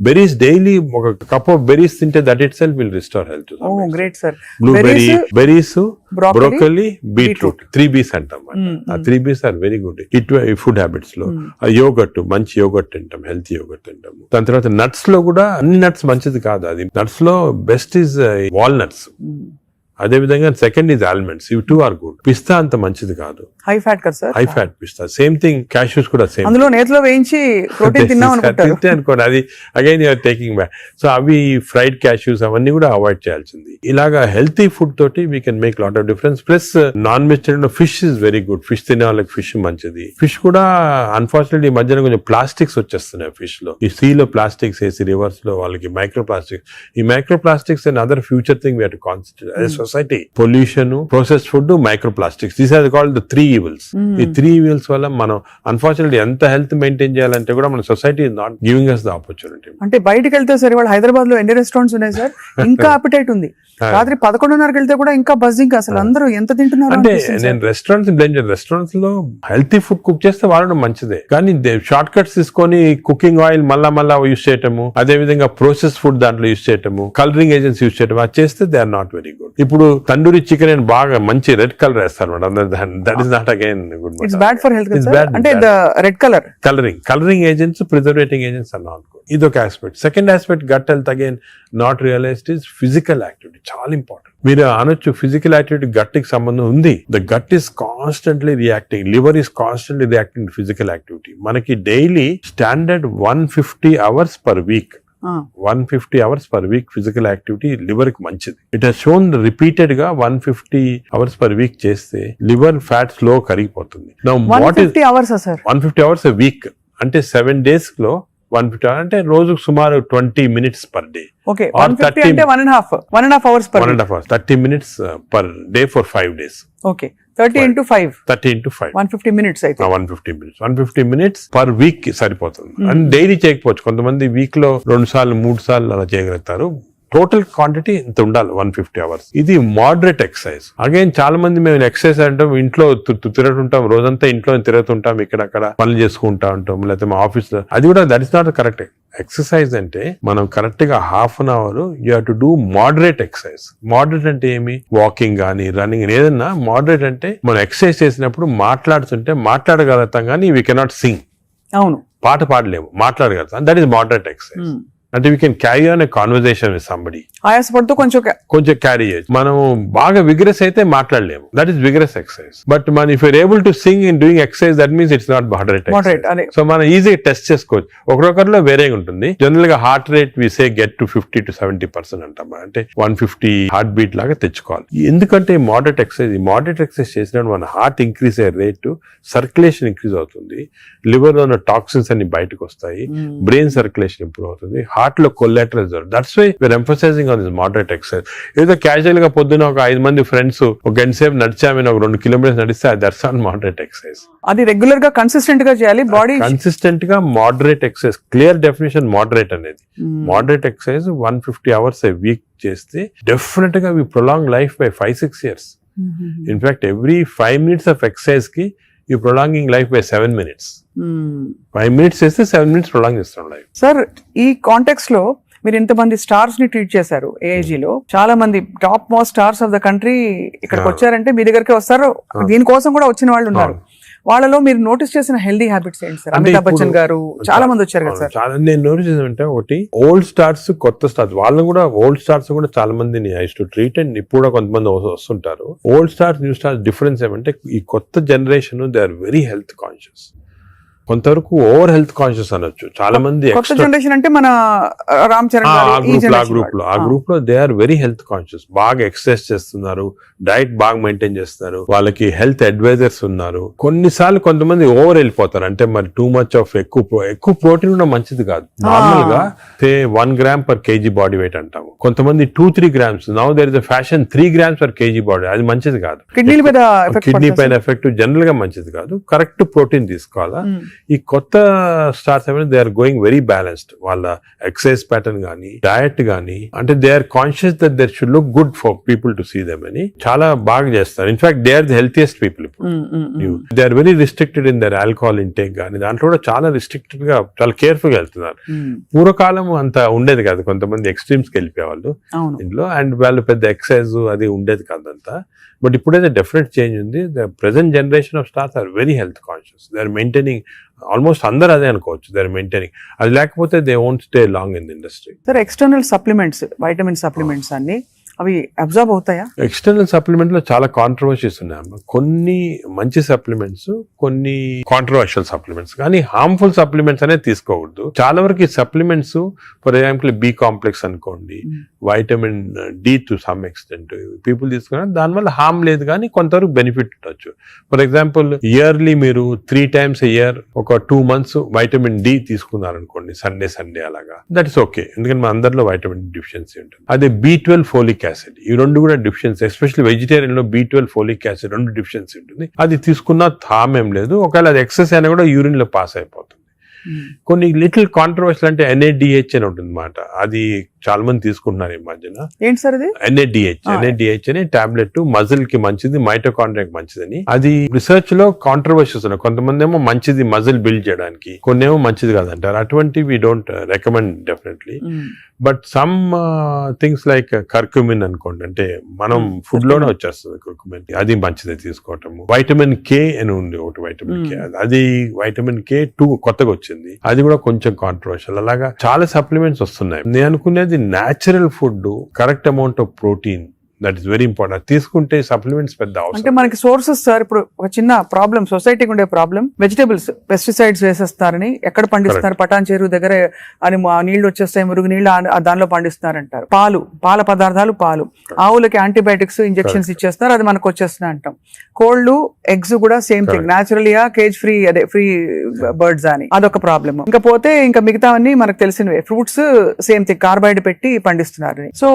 Berries daily ఒక కప్ ఆఫ్ బెర్రీస్ తింటే that itself will restore health. Great sir. Blueberry, berries, broccoli, broccoli, beetroot 3 Bs అంటాం. ఆ 3 Bs are very good food habits లో. Yogurt, మంచి yogurt తింటాం, healthy yogurt తింటాము. దాని తర్వాత నట్స్ లో కూడా అన్ని నట్స్ మంచిది కాదు. అది నట్స్ లో బెస్ట్ ఈజ్ వాల్నట్స్. అదే విధంగా సెకండ్ ఈజ్ ఆల్మండ్స్. ఇవి 2 ఆర్ గుడ్. పిస్తా అంత మంచిది కాదు, హై ఫ్యాట్ కదా సార్. హై ఫ్యాట్ పిస్తా. సేమ్ థింగ్ క్యాష్యూస్ కూడా సేమ్. అందులో నేతిలో వేయించి ప్రోటీన్ తిన్నాం అనుకుంటారు. అనుకోండి, అది again you're taking back. So అవి ఫ్రైడ్ క్యాష్యూస్ అవన్నీ కూడా అవాయిడ్ చేయాల్సింది. ఇలాగా హెల్తీ ఫుడ్ తోటి we can make lot of difference. Plus non vegetarian fish is very good. Fish తినే వాళ్ళకి ఫిష్ మంచిది. ఫిష్ కూడా అన్ఫార్చునేట్లీ ఈ మధ్యన కొంచెం ప్లాస్టిక్స్ వచ్చేస్తున్నాయి ఫిష్ లో. ఈ సీ లో ప్లాస్టిక్స్ వేసి రివర్స్ లో వాళ్ళకి మైక్రో ప్లాస్టిక్స్. ఈ micro plastics and other future thing we have to concentrate as a society. Pollution, processed food, micro plastics, these are called the 3 evils. ఈ 3 evils వల్ల మనం అన్ఫార్చునేట్లీ ఎంత హెల్త్ మెయింటైన్ చేయాలంటే కూడా మన society is not giving us the opportunity. అంటే బయటకు వెళ్తే సార్ ఇవాళ హైదరాబాద్ లో ఎన్ని రెస్టారెంట్స్ ఉన్నాయి సార్, ఇంకా అపిటైట్ ఉంది. రాత్రి 11:30కి వెళ్తే కూడా ఇంకా బజ్జింగ్. అసలు అందరూ ఎంత తింటున్నారు అంటే నేను రెస్టారెంట్స్ బ్లేమ్ చేయను. రెస్టారెంట్స్ లో హెల్తీ ఫుడ్ కుక్ చేస్తే వాడడం మంచిదే, కానీ షార్ట్ కట్స్ తీసుకొని కుకింగ్ ఆయిల్ మళ్ళా యూస్ చేయటము, అదే విధంగా ప్రాసెస్ ఫుడ్ దాంట్లో యూస్ చేయటము, కలరింగ్ ఏజెంట్స్ యూస్ చేయటం, అది చేస్తే they are not very good. ఇప్పుడు తండూరి చికెన్ అని బాగా మంచి రెడ్ కలర్ వేస్తారు madam. That is not again good. It's bad for health. అంటే red colour colouring agents, preserving agents are not good. ఇది ఒక aspect. Second aspect gut health again not realised is physical activity. చాలా important. మీరు అనొచ్చు physical activity gut కి సంబంధం ఉంది. The gut is constantly reacting, liver is constantly reacting to physical activity. మనకి daily standard 150 hours per week, 150 hours per week physical activity liver కి మంచిది. It has shown repeated గా 150 hours per week చేస్తే liver fat slow కరిగిపోతుంది. 150 hours sir, 150 hours a week అంటే 7 days లో 150 hours అంటే రోజుకు సుమారు 20 minutes పర్ డే. ఓకే, 150 అంటే 1.5 hours per 1.5 hours, 30 minutes per day for 5 days. Okay, 30 into 5 150 minutes అయితే 150 minutes పర్ వీక్ సరిపోతుంది. అండ్ డైలీ చేయకపోవచ్చు, కొంతమంది వీక్ లో 2 సార్లు 3 సార్లు అలా చేయగలుగుతారు. టోటల్ క్వాంటిటీ ఇంత ఉండాలి 150 hours. ఇది మోడరేట్ ఎక్సర్సైజ్. అగైన్ చాలా మంది మేము ఎక్సర్సైజ్ అంటాం, ఇంట్లో తిరుగుతుంటాం, రోజంతా ఇంట్లో తిరుగుతుంటాం, ఇక్కడ పనులు చేసుకుంటా ఉంటాం, లేకపోతే మా ఆఫీస్ లో. అది కూడా that is not correct. Exercise అంటే మనం కరెక్ట్ గా ½ an hour you have to do moderate exercise. Moderate అంటే ఏమి? వాకింగ్ కానీ రన్నింగ్, ఏదన్నా మోడరేట్ అంటే మనం ఎక్సర్సైజ్ చేసినప్పుడు మాట్లాడుతుంటే మాట్లాడగలుగుతాం కానీ వీ కెనాట్ సింగ్. అవును, పాట పాడలేము, మాట్లాడగలుగుతాం. That is moderate exercise. అంటే we can carry on a conversation with somebody. ఆయాసపడుతూ కొంచెం క్యారీ చేయొచ్చు. మనం బాగా విగ్రెస్ అయితే మాట్లాడలేము, that is vigorous exercise. But మన if you're able to sing in doing exercise, that means it's not moderate. So మనం ఈజీగా టెస్ట్ చేసుకోవచ్చు. ఒకరొకరిలో వేరేగా ఉంటుంది. జనరల్ గా heart rate we say get to 50 to 70% అంటాం. అంటే 150 హార్ట్ బీట్ లాగా తెచ్చుకోవాలి. ఎందుకంటే మోడరేట్ ఎక్సర్సైజ్ చేసినప్పుడు మన హార్ట్ ఇంక్రీజ్ అయ్యే రేటు, సర్క్యులేషన్ ఇంక్రీజ్ అవుతుంది, లివర్ లో ఉన్న టాక్సిన్స్ అన్ని బయటకు వస్తాయి, బ్రెయిన్ సర్క్యులేషన్ ఇంప్రూవ్ అవుతుంది, హార్ట్ లో collateral. That's why we're emphasizing on this moderate exercise. ఏదో క్యాజువల్ గా పొద్దున ఒక 5 మంది ఫ్రెండ్స్ ఒక గంట సేపు నడిచామని ఒక 2 kilometers నడిస్తే దట్స్ నాట్ మోడరేట్ ఎక్సర్సైజ్. అది రెగ్యులర్ గా కన్సిస్టెంట్ గా చేయాలి. బాడీ కన్సిస్టెంట్ గా moderate exercise. Clear definition moderate అనేది. Moderate exercise 150 hours a week చేస్తే డెఫినెట్ గా we prolong life by 5-6 years. In fact every 5 minutes of exercise కి you prolonging life by 7 minutes. 5 minutes చేస్తే 7 minutes prolong చేస్తాం life. Sir, ఈ context లో మీరు ఇంతమంది స్టార్స్ ని ట్రీట్ చేశారు. AIG లో చాలా మంది top most stars of the country ఇక్కడికి వచ్చారంటే మీ దగ్గరికి వస్తారు. దీనికోసం కూడా వచ్చిన వాళ్ళు ఉన్నారు. వాళ్ళలో మీరు నోటీస్ చేసిన హెల్దీ హ్యాబిట్స్ ఏంటి సార్? అమితాబ్ బచ్చన్ గారు చాలా మంది వచ్చారు కదా సార్. చాలా నేను నోటీస్ చేసానంటే, ఒకటి ఓల్డ్ స్టార్స్, కొత్త స్టార్స్. వాళ్ళని కూడా ఓల్డ్ స్టార్స్ కూడా చాలా మందిని ఐ టు ట్రీట్. అండ్ ఇప్పుడు కూడా కొంతమంది వస్తుంటారు. Old stars, new stars difference ఏమంటే, ఈ కొత్త generation they are very health conscious. కొంతవరకు ఓవర్ హెల్త్ కాన్షియస్ అనొచ్చు. చాలా మంది కొత్త జనరేషన్ అంటే మన రామ్ చరణ్ ఆ గ్రూప్ లో they are very health conscious. బాగా ఎక్సర్సైజ్ చేస్తున్నారు, డైట్ బాగా మెయింటైన్ చేస్తున్నారు, వాళ్ళకి హెల్త్ అడ్వైజర్స్ ఉన్నారు. కొన్నిసార్లు కొంతమంది ఓవర్ వెళ్ళిపోతారు. అంటే మరి టూ మచ్ ఆఫ్ ఎక్కువ ప్రోటీన్ కూడా మంచిది కాదు. నార్మల్ గా 1 gram per kg body weight అంటాము. కొంతమంది 2-3 grams. Now there is a fashion 3 grams per kg body. అది మంచిది కాదు. కిడ్నీ పైన ఎఫెక్ట్ జనరల్ గా మంచిది కాదు. కరెక్ట్ ప్రోటీన్ తీసుకోవాలా. ఈ కొత్త స్టార్స్ ఏమైనా they are going very balanced. వాళ్ళ ఎక్సర్సైజ్ ప్యాటర్న్ గానీ డయట్ గానీ, అంటే they are conscious that their should look good for people to see them అని చాలా బాగా చేస్తారు. In fact they are the healthiest people ఇప్పుడు. They are very restricted in their alcohol intake గానీ, దాంట్లో కూడా చాలా రిస్ట్రిక్టెడ్ గా చాలా కేర్ఫుల్ గా వెళ్తున్నారు. పూర్వకాలం అంత ఉండేది కాదు, కొంతమంది ఎక్స్ట్రీమ్స్ కి వెళ్ళిపోయేవాళ్ళు ఇంట్లో, అండ్ వాళ్ళు పెద్ద ఎక్సర్సైజ్ అది ఉండేది కాదంతా. బట్ ఇప్పుడైతే డెఫినెట్ చేంజ్ ఉంది. The present generation of stars are very health conscious. They are maintaining, almost అందరూ అదే అనుకోవచ్చు, దే ఆర్ మెయింటైనింగ్. అది లేకపోతే they won't stay long in the industry. Sir external supplements, vitamin supplements అన్ని అవి observe అవుతాయా? External supplement లో చాలా కాంట్రవర్సీస్ ఉన్నాయి. కొన్ని మంచి సప్లిమెంట్స్, కొన్ని కాంట్రవర్షియల్ సప్లిమెంట్స్, కానీ హార్మ్ఫుల్ సప్లిమెంట్స్ అనేది తీసుకోకూడదు. చాలా వరకు ఈ supplements, for example B complex అనుకోండి, vitamin D to some extent people తీసుకున్నారు, దానివల్ల హార్మ్ లేదు కానీ కొంతవరకు బెనిఫిట్ ఉండొచ్చు. ఫర్ ఎగ్జాంపుల్ ఇయర్లీ మీరు 3 times a year ఒక 2 months వైటమిన్ డి తీసుకున్నారనుకోండి, సండే అలాగా, దట్ ఇస్ ఓకే, ఎందుకంటే మన అందరిలో వైటమిన్ డిఫిషియన్సీ ఉంటుంది. అదే B12 ఫోలిక్ యాసిడ్, ఈ రెండు కూడా డిఫిషియన్సీ, ఎస్పెషల్లీ వెజిటేరియన్ లో B12 ఫోలిక్ యాసిడ్ రెండు డిఫిషియన్సీ ఉంటుంది. అది తీసుకున్న హార్మ్ ఏం లేదు, ఒకవేళ అది ఎక్సెస్ అయినా కూడా యూరిన్ లో పాస్ అయిపోతుంది. కొన్ని లిటిల్ కాంట్రవర్షియల్ అంటే NADH అని ఉంటుంది అన్నమాట, అది చాలా మంది తీసుకుంటున్నారు ఈ మధ్యన. ఏంటి సార్ అది? NADH అని టాబ్లెట్, మజిల్ కి మంచిది, మైటోకాండ్రియాకి మంచిదని. అది రిసర్చ్ లో కాంట్రవర్షియస్ ఉన్నాయి. కొంతమంది ఏమో మంచిది మజిల్ బిల్డ్ చేయడానికి, కొన్ని ఏమో మంచిది కాదంటారు. అటువంటి we don't recommend definitely. But some things like curcumin అనుకోండి, అంటే మనం ఫుడ్ లోనే వచ్చేస్తుంది కర్క్యూమిన్, అది మంచిది తీసుకోవటం. వైటమిన్ K అని ఉంది ఒకటి, వైటమిన్ K, అది వైటమిన్ K2 కొత్తగా వచ్చింది, అది కూడా కొంచెం కాంట్రవర్షియల్. అలాగా చాలా సప్లిమెంట్స్ వస్తున్నాయి. నేను అనుకునేది natural food, correct amount of protein, that is very important. తీసుకుంటే సప్లిమెంట్స్ పెద్ద అవసరం. అంటే మనకి సోర్సెస్ సార్, ఇప్పుడు ఒక చిన్న ప్రాబ్లం, సొసైటీకి ఉండే ప్రాబ్లం, వెజిటబుల్స్ పెస్టిసైడ్స్ వేసేస్తారని, ఎక్కడ పండిస్తున్నారు, పటాన్ చెరువు దగ్గర అని నీళ్లు వచ్చేస్తాయి, మురుగు నీళ్లు దానిలో పండిస్తున్నారంటారు. పాల పదార్థాలు, ఆవులకి యాంటీబయాటిక్స్ ఇంజెక్షన్స్ ఇచ్చేస్తున్నారు, అది మనకు వచ్చేస్తున్నాయి అంటాం. కోళ్లు, ఎగ్స్ కూడా సేమ్ థింగ్, న్యాచురల్గా కేజ్ ఫ్రీ, అదే ఫ్రీ బర్డ్స్ అని, అదొక ప్రాబ్లమ్. ఇంకా పోతే ఇంకా మిగతావన్నీ మనకు తెలిసినవే. ఫ్రూట్స్ సేమ్ థింగ్, కార్బైడ్ పెట్టి పండిస్తున్నారు. సో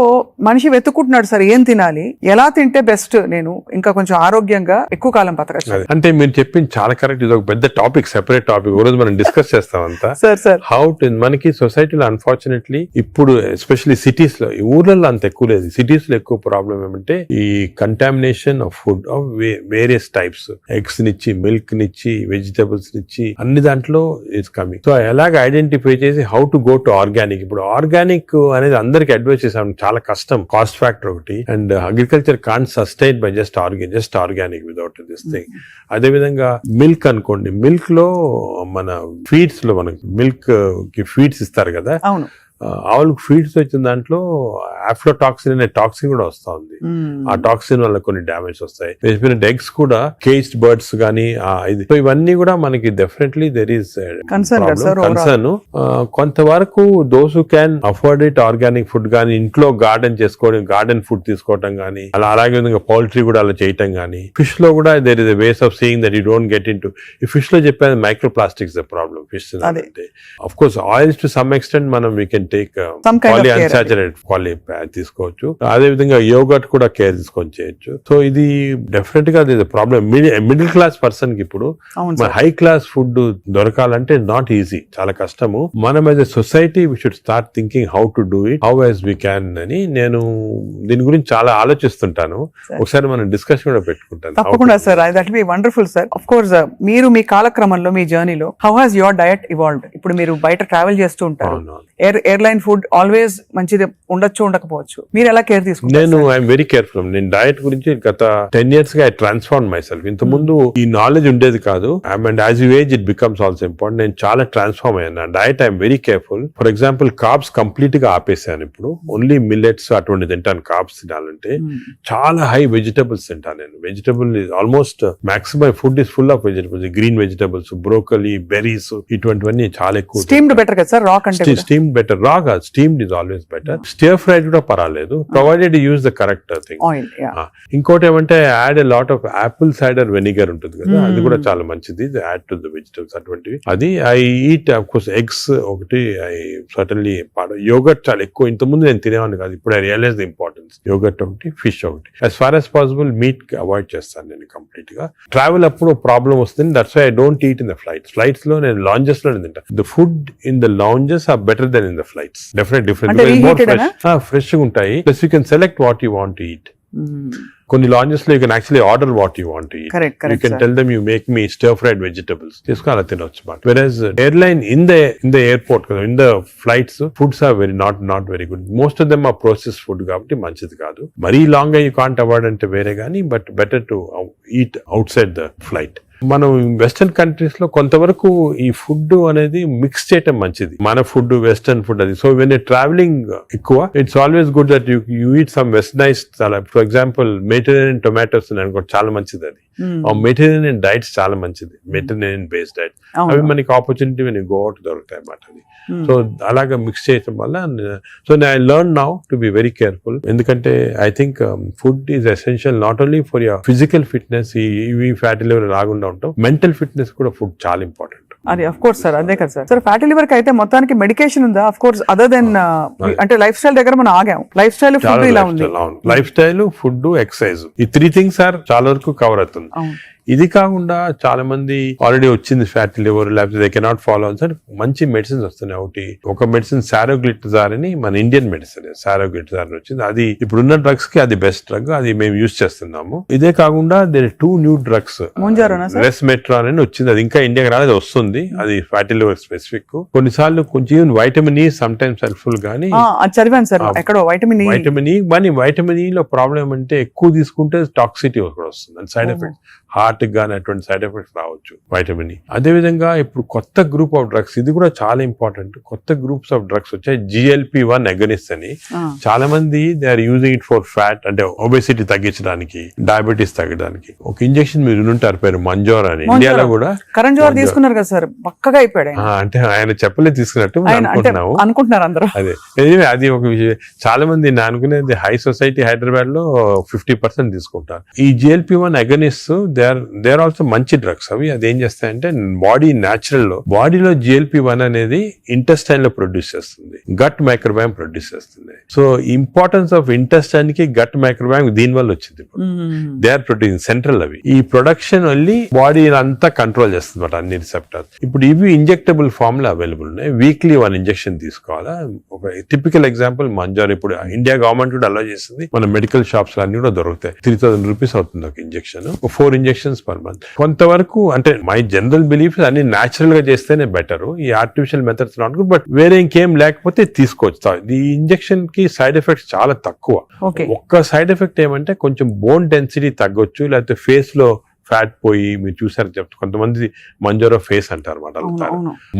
మనిషి వెతుక్కుంటున్నాడు సార్ ఏం తినాలి, ఎలా తింటే బెస్ట్, నేను ఇంకా కొంచెం ఆరోగ్యంగా ఎక్కువ కాలం బతకచ్చు. అంటే మీరు చెప్పింది చాలా కరెక్ట్. ఇది ఒక పెద్ద టాపిక్, సెపరేట్ టాపిక్, ఈ రోజు మనం డిస్కస్ చేస్తాం అంతా. సార్ హౌ టు, మనకి సొసైటీలో అన్ఫార్చునేట్లీ ఇప్పుడు ఎస్పెషల్లీ సిటీస్ లో, ఈ ఊర్లలో అంత ఎక్కువ లేదు, సిటీస్ లో ఎక్కువ ప్రాబ్లం ఏమంటే ఈ contamination of food of various types, eggs నిచ్చి, మిల్క్ నిచ్చి, వెజిటబుల్స్ నిచ్చి, అన్ని దాంట్లో ఇట్స్ కమింగ్. సో ఎలాగ ఐడెంటిఫై చేసి how to go to organic. ఇప్పుడు ఆర్గానిక్ అనేది అందరికి అడ్వైస్ చేసాం, చాలా కష్టం, కాస్ట్ ఫ్యాక్టర్ ఒకటి, and agriculture can't sustain by just organic without this thing. అదే విధంగా మిల్క్ అనుకోండి, మిల్క్ లో మన ఫీడ్స్ లో మనకి మిల్క్ కి ఫీడ్స్ ఇస్తారు కదా, అవును, ఆవులకు ఫీడ్స్ వచ్చిన దాంట్లో ఆఫ్లోటాక్సిన్ అనే టాక్సిన్ కూడా వస్తా ఉంది. ఆ టాక్సిన్ వల్ల కొన్ని డ్యామేజ్ వస్తాయి. ఎగ్స్ కూడా కేజ్డ్ బర్డ్స్ గానీ, సో ఇవన్నీ కూడా మనకి డెఫినెట్లీ దెర్ ఈస్ కన్సర్న్. కొంతవరకు those who can afford it, organic food గానీ, ఇంట్లో గార్డెన్ చేసుకోవడం, గార్డెన్ ఫుడ్ తీసుకోవడం గానీ, అలాగే విధంగా పౌల్ట్రీ కూడా అలా చేయటం గానీ. ఫిష్ లో కూడా there is a ways of seeing that you don't get into. ఈ ఫిష్ లో చెప్పేది micro plastics the problem. Fish అంటే of course oils to some extent మనం వీ కెన్ టేక్ పాలిఅన్సాచురేటెడ్ తీసుకోవచ్చు. అదే విధంగా యోగర్ట్ కూడా కేర్ తీసుకొని చేయొచ్చు. సో ఇది డెఫినెట్ గా ప్రాబ్లం. మిడిల్ క్లాస్ పర్సన్ కి ఇప్పుడు హై క్లాస్ ఫుడ్ దొరకాలంటే నాట్ ఈజీ, చాలా కష్టము. మనం as a society we should start thinking how to do it, how as we can అని నేను దీని గురించి చాలా ఆలోచిస్తుంటాను. ఒకసారి మనం డిస్కషన్ కూడా పెట్టుకుంటాను. తప్పకుండా sir, that be wonderful sir. Of course మీరు మీ కాలక్రమంలో, మీ జర్నీలో how has your diet evolved? ఇప్పుడు మీరు బయట ట్రావెల్ చేస్తూ ఉంటారు, ఎయిర్లైన్ ఫుడ్ ఆల్వేస్ మంచిది ఉండొచ్చు, ఉండకపోవచ్చు, మీరు ఎలా కేర్ తీసుకుంటారు? నేను ఐఎమ్ వెరీ కేర్ఫుల్. నేను డయట్ గురించి గత 10 years గా ఐ ట్రాన్స్ఫార్మ్ మై సెల్ఫ్. ఇంత ముందు ఈ నాలెడ్జ్ ఉండేది కాదు, and as you age it becomes also important. నేను చాలా ట్రాన్స్ఫార్మ్ అయ్యాను. Diet I'm very careful. For example carbs complete గా ఆపేసాను. ఇప్పుడు ఓన్లీ మిల్లెట్స్ అటువంటి తింటాను. కార్బ్స్ తినాలంటే చాలా హై వెజిటబుల్స్ తింటాను నేను. Vegetable almost maximum food is full of vegetables, green vegetables, broccoli, berries, ఇటువంటివన్నీ చాలా ఎక్కువ. స్టీమ్డ్ బెటర్ కదా సార్, రా కంటే స్టీమ్డ్ బెటర్. రాగా steamed is always better. Stir fried కూడా పర్వాలేదు, provided use the correct thing. Oil. ఇంకోటి ఏమంటే add a lot of Apple cider vinegar ఉంటుంది కదా, అది కూడా చాలా మంచిది, యాడ్ టు ద వెజిటబుల్స్ అటువంటివి. అది I eat of course eggs ఒకటి, ఐ సర్టన్లీ యోగర్ట్ చాలా ఎక్కువ. ఇంతకుముందు నేను తినేవాడిని కాదు, ఇప్పుడు I realize the importance. Yogurt ఒకటి, ఫిష్ ఒకటి. As far as possible meat avoid చేస్తాను నేను కంప్లీట్ గా. ట్రావెల్ అప్పుడు ప్రాబ్లం వస్తుంది, that's why I don't eat in the flights లో నేను లాంజెస్ లో తింటా. The food in the lounges are better than in the flights, definite different fresh గా ఉంటాయి. Plus you can select what you want to eat. కొన్ని lounges లో you can actually order what you want to eat. You can tell them you make me stir fried vegetables, తీసుకుని అలా తినొచ్చు. Versus airline in the airport కదా, in the flights foods are very not very good. Most of them are process food కాబట్టి మంచిది కాదు. మరీ long గా you can't avoid అంటే వేరే కానీ, but better to eat out side the flight. మనం వెస్టర్న్ కంట్రీస్ లో కొంతవరకు ఈ ఫుడ్ అనేది మిక్స్ చేయటం మంచిది, మన ఫుడ్ వెస్టర్న్ ఫుడ్ అది. సో వెన్ ట్రావెలింగ్ ఎక్కువ, it's always good that you eat some westernise. For example Mediterranean tomatoes అనుకోండి, చాలా మంచిది అది. మెడిటరేనియన్ డైట్స్ చాలా మంచిది, మెడిటరేనియన్ బేస్డ్ డైట్. అవి మనకి ఆపర్చునిటీ వెన్ గో అవుట్ దొరుకుతాయి అన్నమాట అది. సో అలాగా మిక్స్ చేయటం వల్ల, so I learn now to be very careful. ఎందుకంటే I think food is essential not only for your physical fitness, ఈ ఫ్యాటీ లివర్ రాకుండా ఉంటాం, మెంటల్ ఫిట్నెస్ కూడా ఫుడ్ చాలా ఇంపార్టెంట్. అది అఫ్ కోర్స్ సార్, అదే కదా సార్. ఫ్యాటీ లివర్ కి అయితే మొత్తానికి మెడికేషన్ ఉందా? అఫ్ కోర్స్ అదర్ దెన్ అంటే లైఫ్ స్టైల్ దగ్గర మనం ఆగాం. లైఫ్ స్టైల్ ఫుడ్ ఇలా ఉంది. లైఫ్ స్టైల్, ఫుడ్, ఎక్సర్సైజ్, ఈ 3 things ఆర్ చాలా వరకు కవర్ అవుతుంది. ఇది కాకుండా చాలా మంది ఆల్రెడీ వచ్చింది ఫ్యాటీ లివర్, లేకపోతే దే కెనాట్ ఫాలో సార్, మంచి మెడిసిన్స్ వస్తున్నాయి. ఒక మెడిసిన్ సారోగ్లిటజార్ అని, మన ఇండియన్ మెడిసిన్ సారోగ్లిటజార్ వచ్చింది. అది ఇప్పుడున్న డ్రగ్స్ కి అది బెస్ట్ డ్రగ్, అది మేము యూజ్ చేస్తున్నాము. ఇదే కాకుండా దేర్ 2 new drugs, రెస్మెట్రాన్ అని వచ్చింది, అది ఇంకా ఇండియాకి రాలేదు, వస్తుంది. అది ఫ్యాటీ లివర్ స్పెసిఫిక్. కొన్నిసార్లు కొంచెం vitamin E some times helpful గానీ, చదివాను సార్ ఎక్కడో వైటమిన్ ఈ. కానీ వైటమిన్ ఈ లో ప్రాబ్లం అంటే ఎక్కువ తీసుకుంటే టాక్సిటీ కూడా వస్తుంది, అండ్ సైడ్ ఎఫెక్ట్, హార్ట్ గానీ అటువంటి సైడ్ ఎఫెక్ట్స్ రావచ్చు వైటమిన్ ఈ. అదే విధంగా ఇప్పుడు కొత్త గ్రూప్ ఆఫ్ డ్రగ్స్, ఇది కూడా చాలా ఇంపార్టెంట్. కొత్త గ్రూప్స్ ఆఫ్ డ్రగ్స్ వచ్చాయి, GLP-1 అగనిస్ట్ అని. చాలా మంది they are using it for fat, అంటే ఒబెసిటీ తగ్గించడానికి, డయాబెటీస్ తగ్గడానికి. ఒక ఇంజెక్షన్ మీరు వినుంటారు, పేరు మంజోర్ అని. ఇండియాలో కూడా కరణ్ జోహర్ తీసుకున్నారు కదా సార్, పక్కగా అయిపోయాడు. అంటే ఆయన చెప్పలేదు తీసుకున్నట్టు అనుకుంటున్నారు అందరూ. అదే అది ఒక విషయం. చాలా మంది నేను అనుకునేది హై సొసైటీ హైదరాబాద్ లో 50% తీసుకుంటారు. ఈ GLP-1 agonist they are also మంచి డ్రగ్స్. అవి అది ఏం చేస్తాయంటే బాడీ న్యాచురల్ లో, బాడీలో GLP-1 అనేది ఇంటెస్టైన్ లో ప్రొడ్యూస్ చేస్తుంది, గట్ మైక్రోబయామ్ ప్రొడ్యూస్ చేస్తుంది. సో ఇంపార్టెన్స్ ఆఫ్ ఇంటెస్టైన్ కి గట్ మైక్రోబయామ్ దీని వల్ల వచ్చింది. They are producing central. అవి ఈ ప్రొడక్షన్ వల్లి బాడీ అంతా కంట్రోల్ చేస్తుంది అన్నమాట, అన్ని రిసెప్టర్స్. ఇప్పుడు ఇవి ఇంజెక్టబుల్ ఫామ్ లో అవైలబుల్ ఉన్నాయి. వీక్లీ 1 ఇంజెక్షన్ తీసుకోవాలా. ఒక టిపికల్ ఎగ్జాంపుల్ మంజోర్. ఇప్పుడు ఇండియా గవర్నమెంట్ కూడా అలో చేసింది, మన మెడికల్ షాప్స్ అన్ని కూడా దొరుకుతాయి. 3000 రూపీస్ అవుతుంది ఒక ఇంజెక్షన్, 4 ఇంజెక్షన్స్ పర్ మంత్. కొంతవరకు అంటే మై జనరల్ బిలీఫ్ అన్ని న్యాచురల్ గా చేస్తేనే బెటర్, ఈ artificial methods not good. But వేరే ఇంకేం లేకపోతే తీసుకోవచ్చు. ఈ ఇంజెక్షన్ కి సైడ్ ఎఫెక్ట్స్ చాలా తక్కువ. ఒక్క సైడ్ ఎఫెక్ట్ ఏమంటే కొంచెం బోన్ డెన్సిటీ తగ్గొచ్చు, లేకపోతే ఫేస్ లో ఫ్యాట్ పోయి, మీరు చూసారు చెప్తే కొంతమంది మంజోరో ఫేస్ అంటారు అన్నమాట,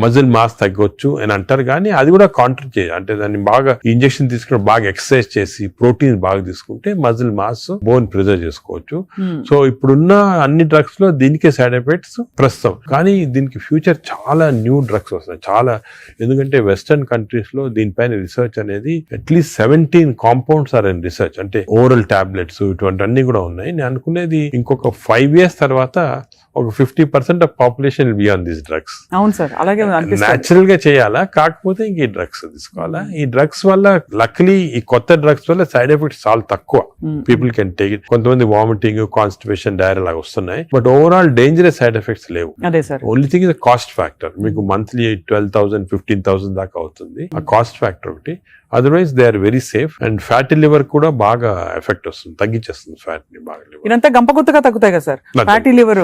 మజిల్ మాస్ తగ్గొచ్చు అని అంటారు. కానీ అది కూడా కాంట్రీ చేయాలి, అంటే దాన్ని బాగా ఇంజెక్షన్ తీసుకుని బాగా ఎక్సర్సైజ్ చేసి ప్రోటీన్స్ బాగా తీసుకుంటే మజిల్ మాస్, బోన్ ప్రిజర్వ్ చేసుకోవచ్చు. సో ఇప్పుడున్న అన్ని డ్రగ్స్ లో దీనికే సైడ్ ఎఫెక్ట్స్ ప్రస్తుతం. కానీ దీనికి ఫ్యూచర్ చాలా న్యూ డ్రగ్స్ వస్తున్నాయి చాలా. ఎందుకంటే వెస్టర్న్ కంట్రీస్ లో దీనిపైన రీసెర్చ్ అనేది at least 17 compounds are in research, అంటే ఓరల్ టాబ్లెట్స్ ఇటువంటి అన్ని కూడా ఉన్నాయి. నేను అనుకునేది ఇంకొక 5 years తర్వాత ఒక 50% of population will be on this drugs. అవును సార్, అలాగే న్యాచురల్ గా చేయాలా, కాకపోతే ఇంక ఈ డ్రగ్స్ తీసుకోవాలా. ఈ డ్రగ్స్ వల్ల లక్లీ ఈ కొత్త డ్రగ్స్ వల్ల సైడ్ ఎఫెక్ట్స్ చాలా తక్కువ, పీపుల్ కెన్ టేక్ ఇట్. కొంతమంది వామిటింగ్, కాన్స్టిపేషన్, డైరియా లాగా వస్తున్నాయి, but overall dangerous side effects లేవు. Only thing is cost factor. మీకు మంత్లీ 12,000 15,000 దాకా అవుతుంది, ఆ కాస్ట్ ఫ్యాక్టర్ ఒకటి. Otherwise they are very safe. And fatty liver కూడా బాగా ఎఫెక్ట్ వస్తుంది, తగ్గించేస్తుంది ఫ్యాట్ ని బాగా. ఇదంతా గంపగుత్తగా తగ్గుతాయి కదా సార్, ఫ్యాటీ లివర్,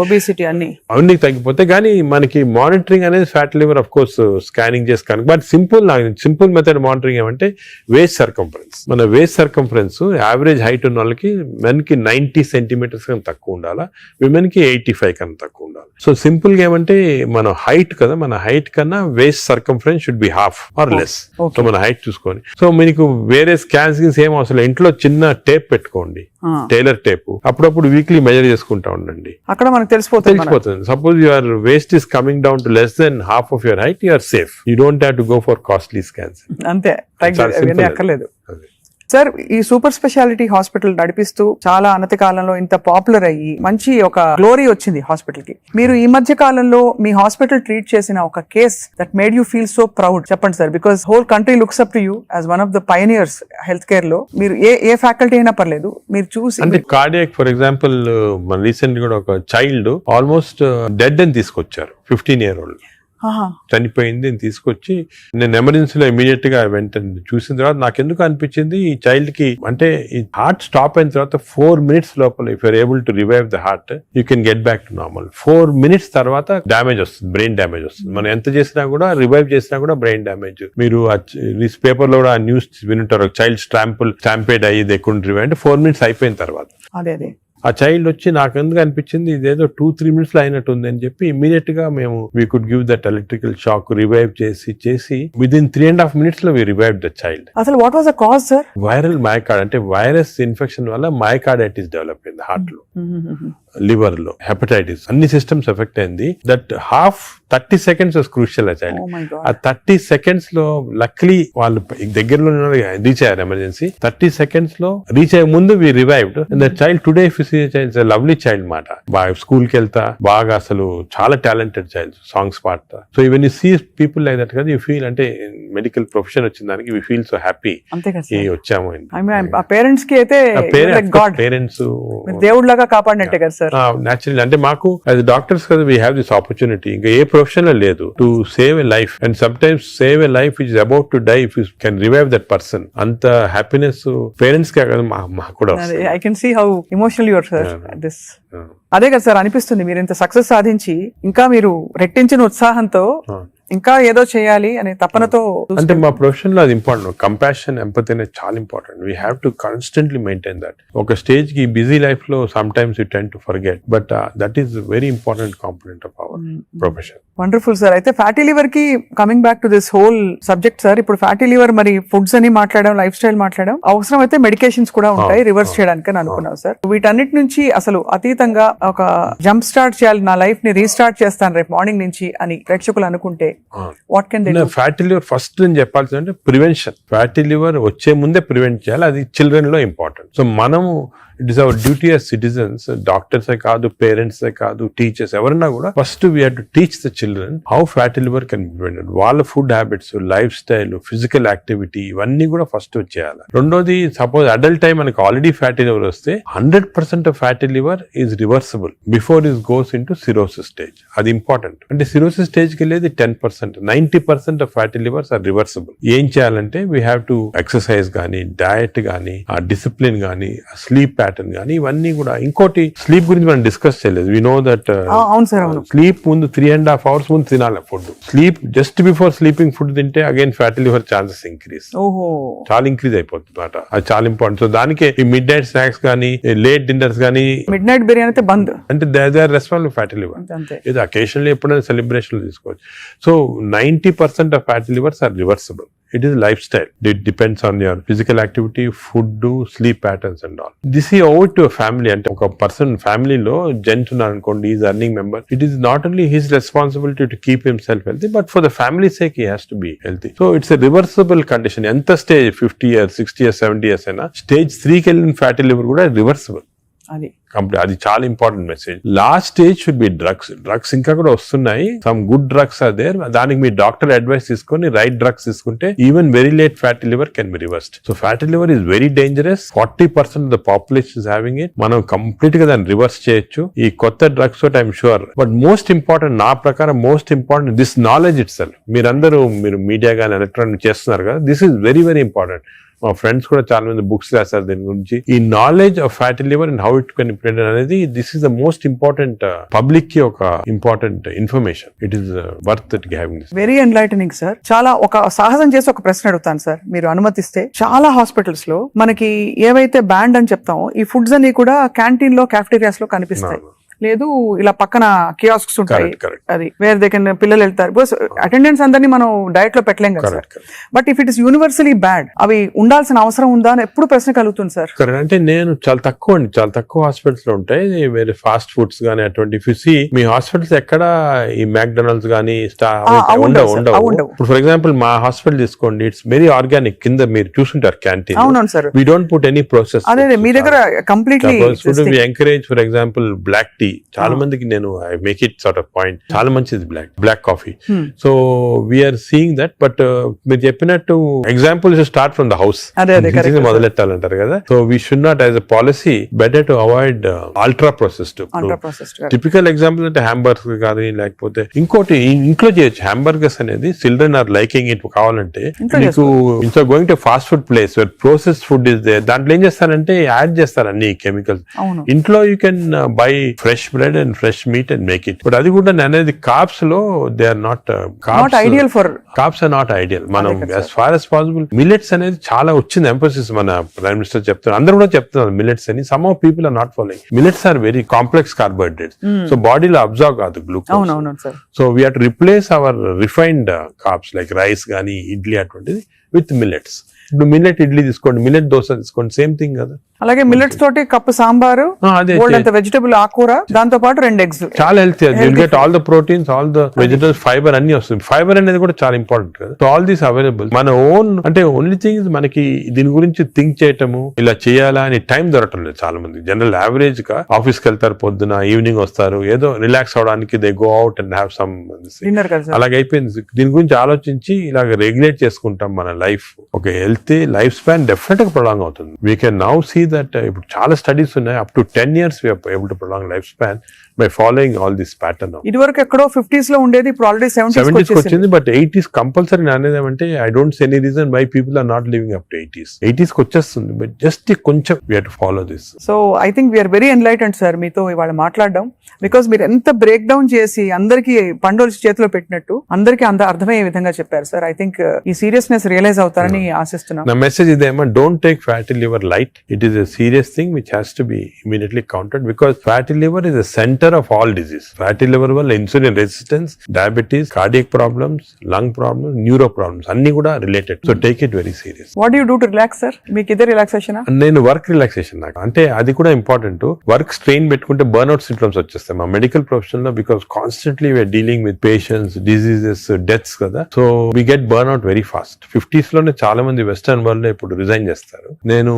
ఒబేసిటీ అన్ని తగ్గిపోతాయి. కానీ మనకి మానిటరింగ్ అనేది fatty liver of course scanning చేసి కనుక. బట్ సింపుల్ మెథడ్ మానిటరింగ్ ఏమంటే వేస్ట్ సర్కంఫరెన్స్. మన వేస్ట్ సర్కంఫరెన్స్ యావరేజ్ హైట్ ఉన్న వాళ్ళకి మెన్ కి 90 centimeters కన్నా తక్కువ ఉండాలా, విమెన్ కి 85 కన్నా తక్కువ ఉండాలి. సో సింపుల్ గా ఏమంటే మన హైట్ కదా, మన హైట్ కన్నా waist circumference should be half or less. So మన హైట్ చూసుకొని, సో మీకు వేరే స్కాన్స్ ఏం అవసరం, ఇంట్లో చిన్న టేప్ పెట్టుకోండి, టైలర్ టేప్ అప్పుడప్పుడు వీక్లీ మెజర్ చేసుకుంటా ఉండండి, అక్కడ మనకు తెలిసిపోతుంది. Suppose your waist is coming down to less than half of your height, you're safe. You don't have to go for costly scans. అంతే, అక్కర్లేదు. సార్, ఈ సూపర్ స్పెషాలిటీ హాస్పిటల్ నడిపిస్తూ చాలా అనతి కాలంలో ఇంత పాపులర్ అయ్యి మంచి ఒక గ్లోరీ వచ్చింది హాస్పిటల్ కి. మీరు ఈ మధ్య కాలంలో మీ హాస్పిటల్ ట్రీట్ చేసిన ఒక case that made you feel so proud చెప్పండి sir, because whole country looks up to you as one of the pioneers health care లో. మీరు ఏ ఫ్యాకల్టీ అయినా పర్లేదు, మీరు చూసి. అంటే కార్డియాక్ ఫర్ ఎగ్జాంపుల్ మన రీసెంట్ కూడా ఒక చైల్డ్ ఆల్మోస్ట్ డెడ్ అని తీసుకొచ్చారు, 15 year old చనిపోయింది అని తీసుకొచ్చి నేను ఎమర్జెన్సీలో ఇమీడియట్ గా వెంటనే చూసిన తర్వాత నాకు ఎందుకు అనిపించింది ఈ చైల్డ్ కి, అంటే ఈ హార్ట్ స్టాప్ అయిన తర్వాత 4 minutes లోపల if you're able to revive the heart you can get back to normal. 4 minutes తర్వాత డ్యామేజ్ వస్తుంది, బ్రెయిన్ డ్యామేజ్ వస్తుంది. మనం ఎంత చేసినా కూడా రివైవ్ చేసినా కూడా బ్రెయిన్ డ్యామేజ్. మీరు పేపర్ లో కూడా ఆ న్యూస్ వినుంటారు, చైల్డ్ స్టాంపేడ్ అయ్యి దే కుడెంట్ రివైవ్ అంటే 4 minutes అయిపోయిన తర్వాత. అదే ఆ చైల్డ్ వచ్చి నాకు ఎందుకు అనిపించింది ఇదేదో 2-3 minutes లో అయినట్టు ఉంది అని చెప్పి ఇమీడియట్ గా మేము we could give that electrical shock, revive చేసి విదిన్ 3.5 minutes లో వీ రివైవ్ ద చైల్డ్. అసలు what was the cause sir? Viral myocard, అంటే వైరస్ ఇన్ఫెక్షన్ వల్ల మయోకార్డైటిస్ డెవలప్ అయింది హార్ట్ లో, లివర్ లో, హెపటైటిస్, అన్ని సిస్టమ్స్ ఎఫెక్ట్ అయింది. That 30 seconds was crucial. ఆ చైల్డ్ ఆ 30 seconds లో లక్లీ వాళ్ళు దగ్గరలో రీచ్ అయ్యారు ఎమర్జెన్సీ. 30 seconds లో రీచ్ అయ్యే ముందు we revived. The child today child lovely child మాట, బాగా స్కూల్ కి వెళ్తా, బాగా అసలు చాలా టాలెంటెడ్ చైల్డ్, సాంగ్స్ పాడతా. So even you see people like that కదా, యూ ఫీల్ అంటే మెడికల్ ప్రొఫెషన్ వచ్చిన దానికి వి ఫీల్ సో హ్యాపీ వచ్చాము. పేరెంట్స్ కి అయితే పేరెంట్స్ దేవుడు లాగా కాపాడినట్టే కదా సార్. న్యాచురల్ అంటే మాకు యాజ్ డాక్టర్స్ కదా వీ హ్యావ్ దిస్ ఆపర్చునిటీ. ఇంకా ఏ ప్రొఫెషన్ లేదు to save a life, and sometimes save a life which is about to die if you can revive that person. అంత హ్యాపీనెస్ పేరెంట్స్ కే కదా మాకు కూడా. I can see how emotional you are sir this. అదే కదా sir అనిపిస్తుంది, మీరు ఇంత సక్సెస్ సాధించి ఇంకా మీరు రెట్టించిన ఉత్సాహంతో ఇంకా ఏదో చేయాలి అనే తపనతో. అంటే మా ప్రొఫెషన్ లో అది ఇంపార్టెంట్. కంపాషన్, ఎంపతి అనేది చాలా important. We have to constantly maintain that. ఒక స్టేజ్ కి బిజీ లైఫ్ లో some times you tend to forget, but that is very important component of our profession. Wonderful sir. అయితే fatty liver కి coming back to this whole subject sir, ఇప్పుడు fatty liver మరి foods అని మాట్లాడడం, life style మాట్లాడడం, అవసరం అయితే medications కూడా ఉంటాయి రివర్స్ చేయడానికి అని అనుకున్నాం సార్. వీటన్నిటి నుంచి అసలు అతీతంగా ఒక జంప్ స్టార్ట్ చేయాలి, నా లైఫ్ ని రీస్టార్ట్ చేస్తాను రేపు మార్నింగ్ నుంచి అని ప్రేక్షకులు అనుకుంటే what can they do? Fatty liver first నేను చెప్పాల్సిందంటే ప్రివెన్షన్. ఫ్యాటీ లివర్ వచ్చే ముందే ప్రివెంట్ చేయాలి, అది చిల్డ్రన్ లో ఇంపార్టెంట్. సో మనము it is our duty as citizens, డాక్టర్సే కాదు, పేరెంట్సే కాదు, టీచర్స్ ఎవరన్నా కూడా first we have to teach the children how fatty liver can be prevented. వాళ్ళ food habits, lifestyle, physical activity ఇవన్నీ కూడా ఫస్ట్ వచ్చేయాలి. రెండోది, సపోజ్ అడల్ట్ టైం మనకి ఆల్రెడీ ఫ్యాటీ లివర్ వస్తే 100% of fatty liver is reversible before is goes into cirrhosis stage. అది important. అంటే cirrhosis stage కి వెళ్ళేది 10%, 90% of fatty livers are reversible. ఏం చేయాలంటే వీ హ్యావ్ టు ఎక్సర్సైజ్ కానీ, డయట్ కానీ, ఆ డిసిప్లిన్ కానీ, స్లీప్ ప్యాటర్న్ కానీ, ఇవన్నీ కూడా. ఇంకోటి, స్లీప్ గురించి మనం డిస్కస్ చేయలేదు. వి నో దట్ స్లీప్ ముందు 3.5 hours ముందు తినాలి food. Sleep just before sleeping food తింటే again fatty liver chances increase, చాలా ఇంక్రీజ్ అయిపోతుంది అన్నమాట. అది చాలా ఇంపార్టెంట్. సో దానికి ఈ మిడ్ నైట్ స్నాక్స్ కానీ, లేట్ డిన్నర్స్ కానీ, మిడ్ నైట్ బిర్యానీ అయితే బంద్, అంటే they are responsible fatty liver. ఇది అకేషన్లీ ఎప్పుడైనా సెలబ్రేషన్ తీసుకోవచ్చు. So 90% of fatty livers are reversible. It is lifestyle. It depends on your physical activity, food, sleep patterns and all. This is over to a family. And a person family lo gent unnarukondi, is earning member. It is not only his responsibility to keep himself healthy, but for the family's sake he has to be healthy. So it's a reversible condition. Enta stage 50 years, 60 years, 70 years aina stage 3 ki ellin fatty liver kuda reversible. అది చాలా important message. Last stage should be drugs ఇంకా కూడా వస్తున్నాయి. Some good drugs are there. దానికి మీ doctor advice తీసుకొని right drugs తీసుకుంటే even very late fatty liver can be reversed. So fatty liver is very dangerous. 40% of the population is having it. మనం complete గా దాన్ని రివర్స్ చేయొచ్చు ఈ కొత్త డ్రగ్స్ తోటి, I'm sure. But most important, నా ప్రకారం most important this knowledge it self. మీరు మీడియా కానీ ఎలక్ట్రానిక్ చేస్తున్నారు కదా, this is very very important. మా ఫ్రెండ్స్ కూడా చాలా మంది బుక్స్ రాశారు దీని గురించి. ఈ knowledge of fatty liver and how it can prevent అనేది, this is the most important public కి ఒక important information. It is worth it having this. Very enlightening sir. చాలా ఒక సాహసం చేసి ఒక ప్రశ్న అడుగుతాను సార్, మీరు అనుమతిస్తే. చాలా హాస్పిటల్స్ లో మనకి ఏవైతే బ్యాండ్ అని చెప్తామో ఈ ఫుడ్స్ అన్ని కూడా క్యాంటీన్ లో, క్యాఫ్టేరియాస్ లో కనిపిస్తాయి. లేదు ఇలా పక్కన కియాస్క్స్ ఉంటాయి, Correct. అది వేర్ దే కెన్ పిల్లలు వెళ్తారు. బికాస్ అటెండెన్స్ అందరినీ మనం డయట్ లో పెట్టలేం కదా sir. But if it is universally bad, అవి ఉండాల్సిన అవసరం ఉందా అని ఎప్పుడు ప్రశ్న కలుగుతుంది సార్. కరెక్ట్. అంటే నేను చాలా తక్కువ హాస్పిటల్స్ లో ఉంటాయి వేరే ఫాస్ట్ ఫుడ్స్ గానీ అటువంటి. మీ హాస్పిటల్స్ ఎక్కడ ఈ మ్యాక్డొనాల్డ్స్ గానీ ఉండవు. ఇప్పుడు ఫర్ ఎగ్జాంపుల్ మా హాస్పిటల్ తీసుకోండి, ఇట్స్ వెరీ ఆర్గానిక్. కింద మీరు చూసుంటారు క్యాంటీన్. అవును sir. We don't put any process. అదే మీ దగ్గర completely we encourage. For example black tea, చాలా మందికి నేను I make it sort of point, చాలా మంచిది black coffee. So we are seeing that. But మీరు చెప్పినట్టు example start from the house మొదలెట్టాలంటారు కదా. So we should not as a policy better to avoid ultra processed. Typical example అంటే hamburger కానీ, లేకపోతే ఇంకోటి ఇంట్లో చేయొచ్చు. హ్యాంబర్గర్స్ అనేది చిల్డ్రన్ ఆర్ లైకింగ్ ఇట్. కావాలంటే మీకు ఇంట్లో going to fast food place where processed food is there, దాంట్లో ఏం చేస్తారంటే యాడ్ చేస్తారు అన్ని కెమికల్స్. ఇంట్లో you can buy fresh bread and fresh meat and make it. But అది కూడా అనేది కార్బ్స్ లో they are not ideal for carbs are not ideal. మనం as far as possible millets అనేది చాలా వచ్చింది ఎంఫోసిస్. మన ప్రైమ్ మినిస్టర్ చెప్తున్నారు, అందరూ కూడా చెప్తున్నారు మిల్లెట్స్ అని. Some of people are not following. Millets are very complex carbohydrates. So బాడీలో అబ్జర్వ్ కాదు glucose. So we have to replace our refined carbs like rice గానీ ఇడ్లీ అటువంటిది విత్ మిల్లెట్స్. ఇప్పుడు మిల్లెట్ ఇడ్లీ తీసుకోండి, మిల్లెట్ దోశ తీసుకోండి, సేమ్ థింగ్ కదా. అలాగే మిల్లెట్స్ తోటి కప్పు సాంబారు, వెజిటబుల్ ఆకుకూర, దాంతో పాటు 2 eggs, చాలా healthy. You'll get all the proteins, all the vegetables, fibre అన్ని వస్తుంది. ఫైబర్ అనేది కూడా చాలా ఇంపార్టెంట్ కదా. So all these available. మన ఓన్ అంటే ఓన్లీ థింగ్ మనకి దీని గురించి థింక్ చేయటము, ఇలా చేయాలా అని టైం దొరకటం లేదు చాలా మంది. జనరల్ యావరేజ్ గా ఆఫీస్ కి వెళ్తారు, పొద్దున ఈవినింగ్ వస్తారు, ఏదో రిలాక్స్ అవడానికి they go out and have some dinner. అలాగే అయిపోయింది. దీని గురించి ఆలోచించి ఇలాగ రెగ్యులేట్ చేసుకుంటాం మన లైఫ్. ఒక హెల్తీ లైఫ్ స్పాన్ డెఫినెట్ గా ప్రొలాంగ్ అవుతుంది. We can now see that ఇప్పుడు చాలా స్టడీస్ ఉన్నాయి, up to 10 years we are able to prolong life span by following all this pattern. ఇదివరకు ఎక్కడో 50s లో ఉండేది, ఇప్పుడు ఆల్రెడీ 70s వచ్చింది. బట్ 80s కంపల్సరీ అనేది అంటే I don't see any reason why people are not living up to 80s కి వచ్చేస్తుంది. బట్ జస్ట్ కొంచెం we have to follow this. So I think we're very enlightened sir మీతో ఇవాళ మాట్లాడడం. Because మీరు ఎంత బ్రేక్ డౌన్ చేసి అందరికి పండోల్స్ చేతిలో పెట్టినట్టు అందరికి అర్థమయ్యే విధంగా చెప్పారు సార్. ఐ థింక్ ఈ సీరియస్నెస్ రియలైజ్ అవుతారని ఆశిస్తున్నాను. నా మెసేజ్ ఇదేమో, don't take fatty liver light. It is a serious thing which has to be immediately counted, because fatty liver is the center of all disease. Fatty liver వల్ల insulin resistance, diabetes, cardiac problems, lung problems, neuro problems అన్ని కూడా related. So take it very serious. What do you do to relax sir? మీకు ఇదే relaxation? నేను work relaxation నాకు అంటే అది కూడా ఇంపార్టెంట్. వర్క్ స్ట్రెయిన్ పెట్టుకుంటే బర్న్అవుట్ సింప్టమ్స్ వచ్చేస్తాయి మా మెడికల్ ప్రొఫెషన్ లో. Because constantly we are dealing with patients, diseases, deaths కదా. So we get burnout very fast. 50s లోనే చాలా మంది వెస్టర్న్ వరల్డ్ లో ఇప్పుడు రిజైన్ చేస్తారు. నేను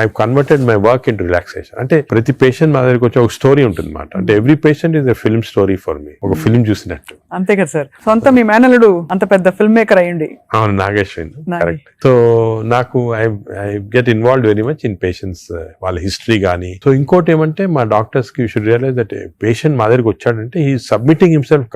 I converted my work in relaxation. అంటే ప్రతి పేషెంట్ మా దగ్గరికి వచ్చి ఒక స్టోరీ ఉంటుంది అన్నమాట. అంటే every patient is a film story for me. ఒక ఫిల్మ్ చూసినట్టు. అంతే కదా సార్. సొంత మీ మేనల్లుడు అంత పెద్ద ఫిల్మ్ మేకర్ అయ్యండి. అవును, నాగేశ్వరి. కరెక్ట్. సో నాకు I get involved very much in patients, వాళ్ళ హిస్టరీ గానీ. సో ఇంకోటి ఏమంటే మా డాక్టర్స్ కి you should realise that patient మా దగ్గరికి వచ్చాడంటే he submitting himself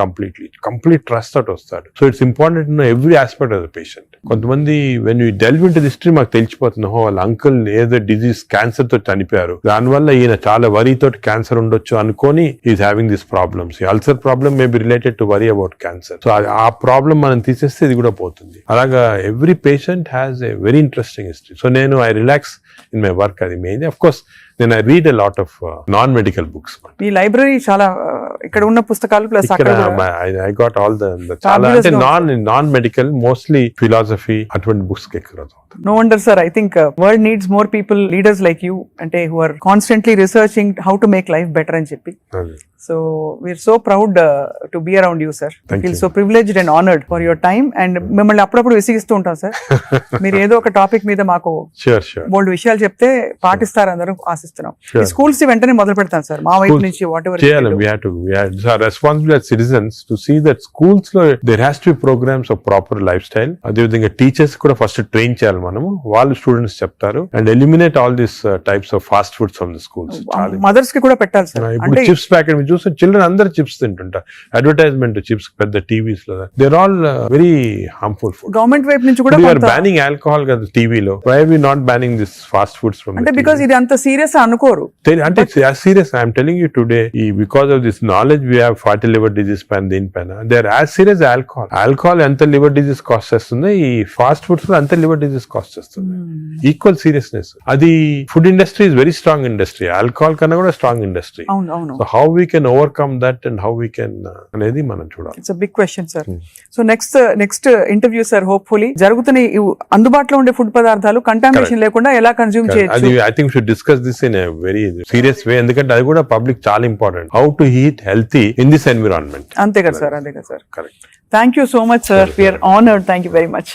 complete trust తోటి వస్తాడు. So it's important know every aspect of the patient. కొంతమంది when you delve into the history మాకు తెలిసిపోతుంది, వాళ్ళ అంకుల్ ఏదో డిజీజ్ క్యాన్సర్ తో చనిపోయారు, దానివల్ల ఈయన చాలా వరీ తోటి క్యాన్సర్ ఉండొచ్చు అనుకొని is having this problems. Ulcer problem may be related to worry about cancer. So ఆ ప్రాబ్లం మనం తీసేస్తే ఇది కూడా పోతుంది. అలాగా every patient has a very interesting history. So నేను I relax in my work. అది మెయిన్. అఫ్ కోర్స్ నేను I read a lot of non medical books. ఈ లైబ్రరీ చాలా ఇక్కడ ఉన్న పుస్తకాలు plus I got all the చాలా అంటే నాన్ మెడికల్, మోస్ట్లీ ఫిలాసఫీ అటువంటి బుక్స్ ఎక్కువ. No wonder sir, I think world needs more people, leaders like you, ante who are constantly researching how to make life better అని చెప్పి. So we're so proud to be around you sir. I feel so privileged and honored for your time, and మిమ్మల్ని అప్పుడప్పుడు విసిగిస్తూ ఉంటాం sir. మీరు ఏదో ఒక topic మీద మాకు బోల్డ్ విషయాలు చెప్తే పాటిస్తారు అందరూ ఆశిస్తున్నాం. ఈ స్కూల్స్ వెంటనే మొదలు పెడతాం సార్ మా వైపు నుంచి. What ever we have to responsible as citizens to see that schools లో there has to be programs of proper lifestyle. అదే విధంగా టీచర్స్ కూడా ఫస్ట్ ట్రైన్ చేయాలి మనము. వాళ్ళు స్టూడెంట్స్ చెప్తారు and eliminate all this types of fast foods from the schools. Mothers కి కూడా పెట్టాలి సార్. ఇప్పుడు చిప్స్ ప్యాకెట్ మీరు చూస్తే చిల్డ్రన్ అందరు చిప్స్ తింటుంటారు. అడ్వర్టైజ్మెంట్ చిప్స్ పెద్ద టీవీస్ లో, they are all very harmful food. Government వైపు నుంచి కూడా బ్యానింగ్ ఆల్కహాల్ కదా టీవీలో. Why are we not banning this fast foods from అంటే బికాస్ ఇది అంత సీరియస్ అనుకోరు. అంటే serious I'm telling you today because of this knowledge we have fatty liver disease పైన దీనిపైన they are as serious alcohol ఎంత లివర్ డిజీజ్ కాస్ట్ చేస్తుంది, ఈ ఫాస్ట్ ఫుడ్స్ లో అంత లివర్ డిజీజ్ కాస్ట్ చేస్తుంది. Equal seriousness. అది food industry is very strong industry, alcohol కన్నా కూడా స్ట్రాంగ్ ఇండస్ట్రీ. అవును అవును. So how we can overcome that and how we can అనేది మనం చూడాలి. It's big question sir. So next interview sir, hopefully జరుగుతున్న ఈ అందుబాటులో ఉండే ఫుడ్ పదార్థాలు కంటామినేషన్ లేకుండా ఎలా కన్జ్యూమ్ చేయొచ్చు. అది I think should discuss this in a very serious way, ఎందుకంటే అది కూడా పబ్లిక్ చాలా important. How to eat healthy in this environment. అంతే కదా సార్, అంతే కదా sir. Correct. Thank you so much sir, we're honoured. Thank you very much.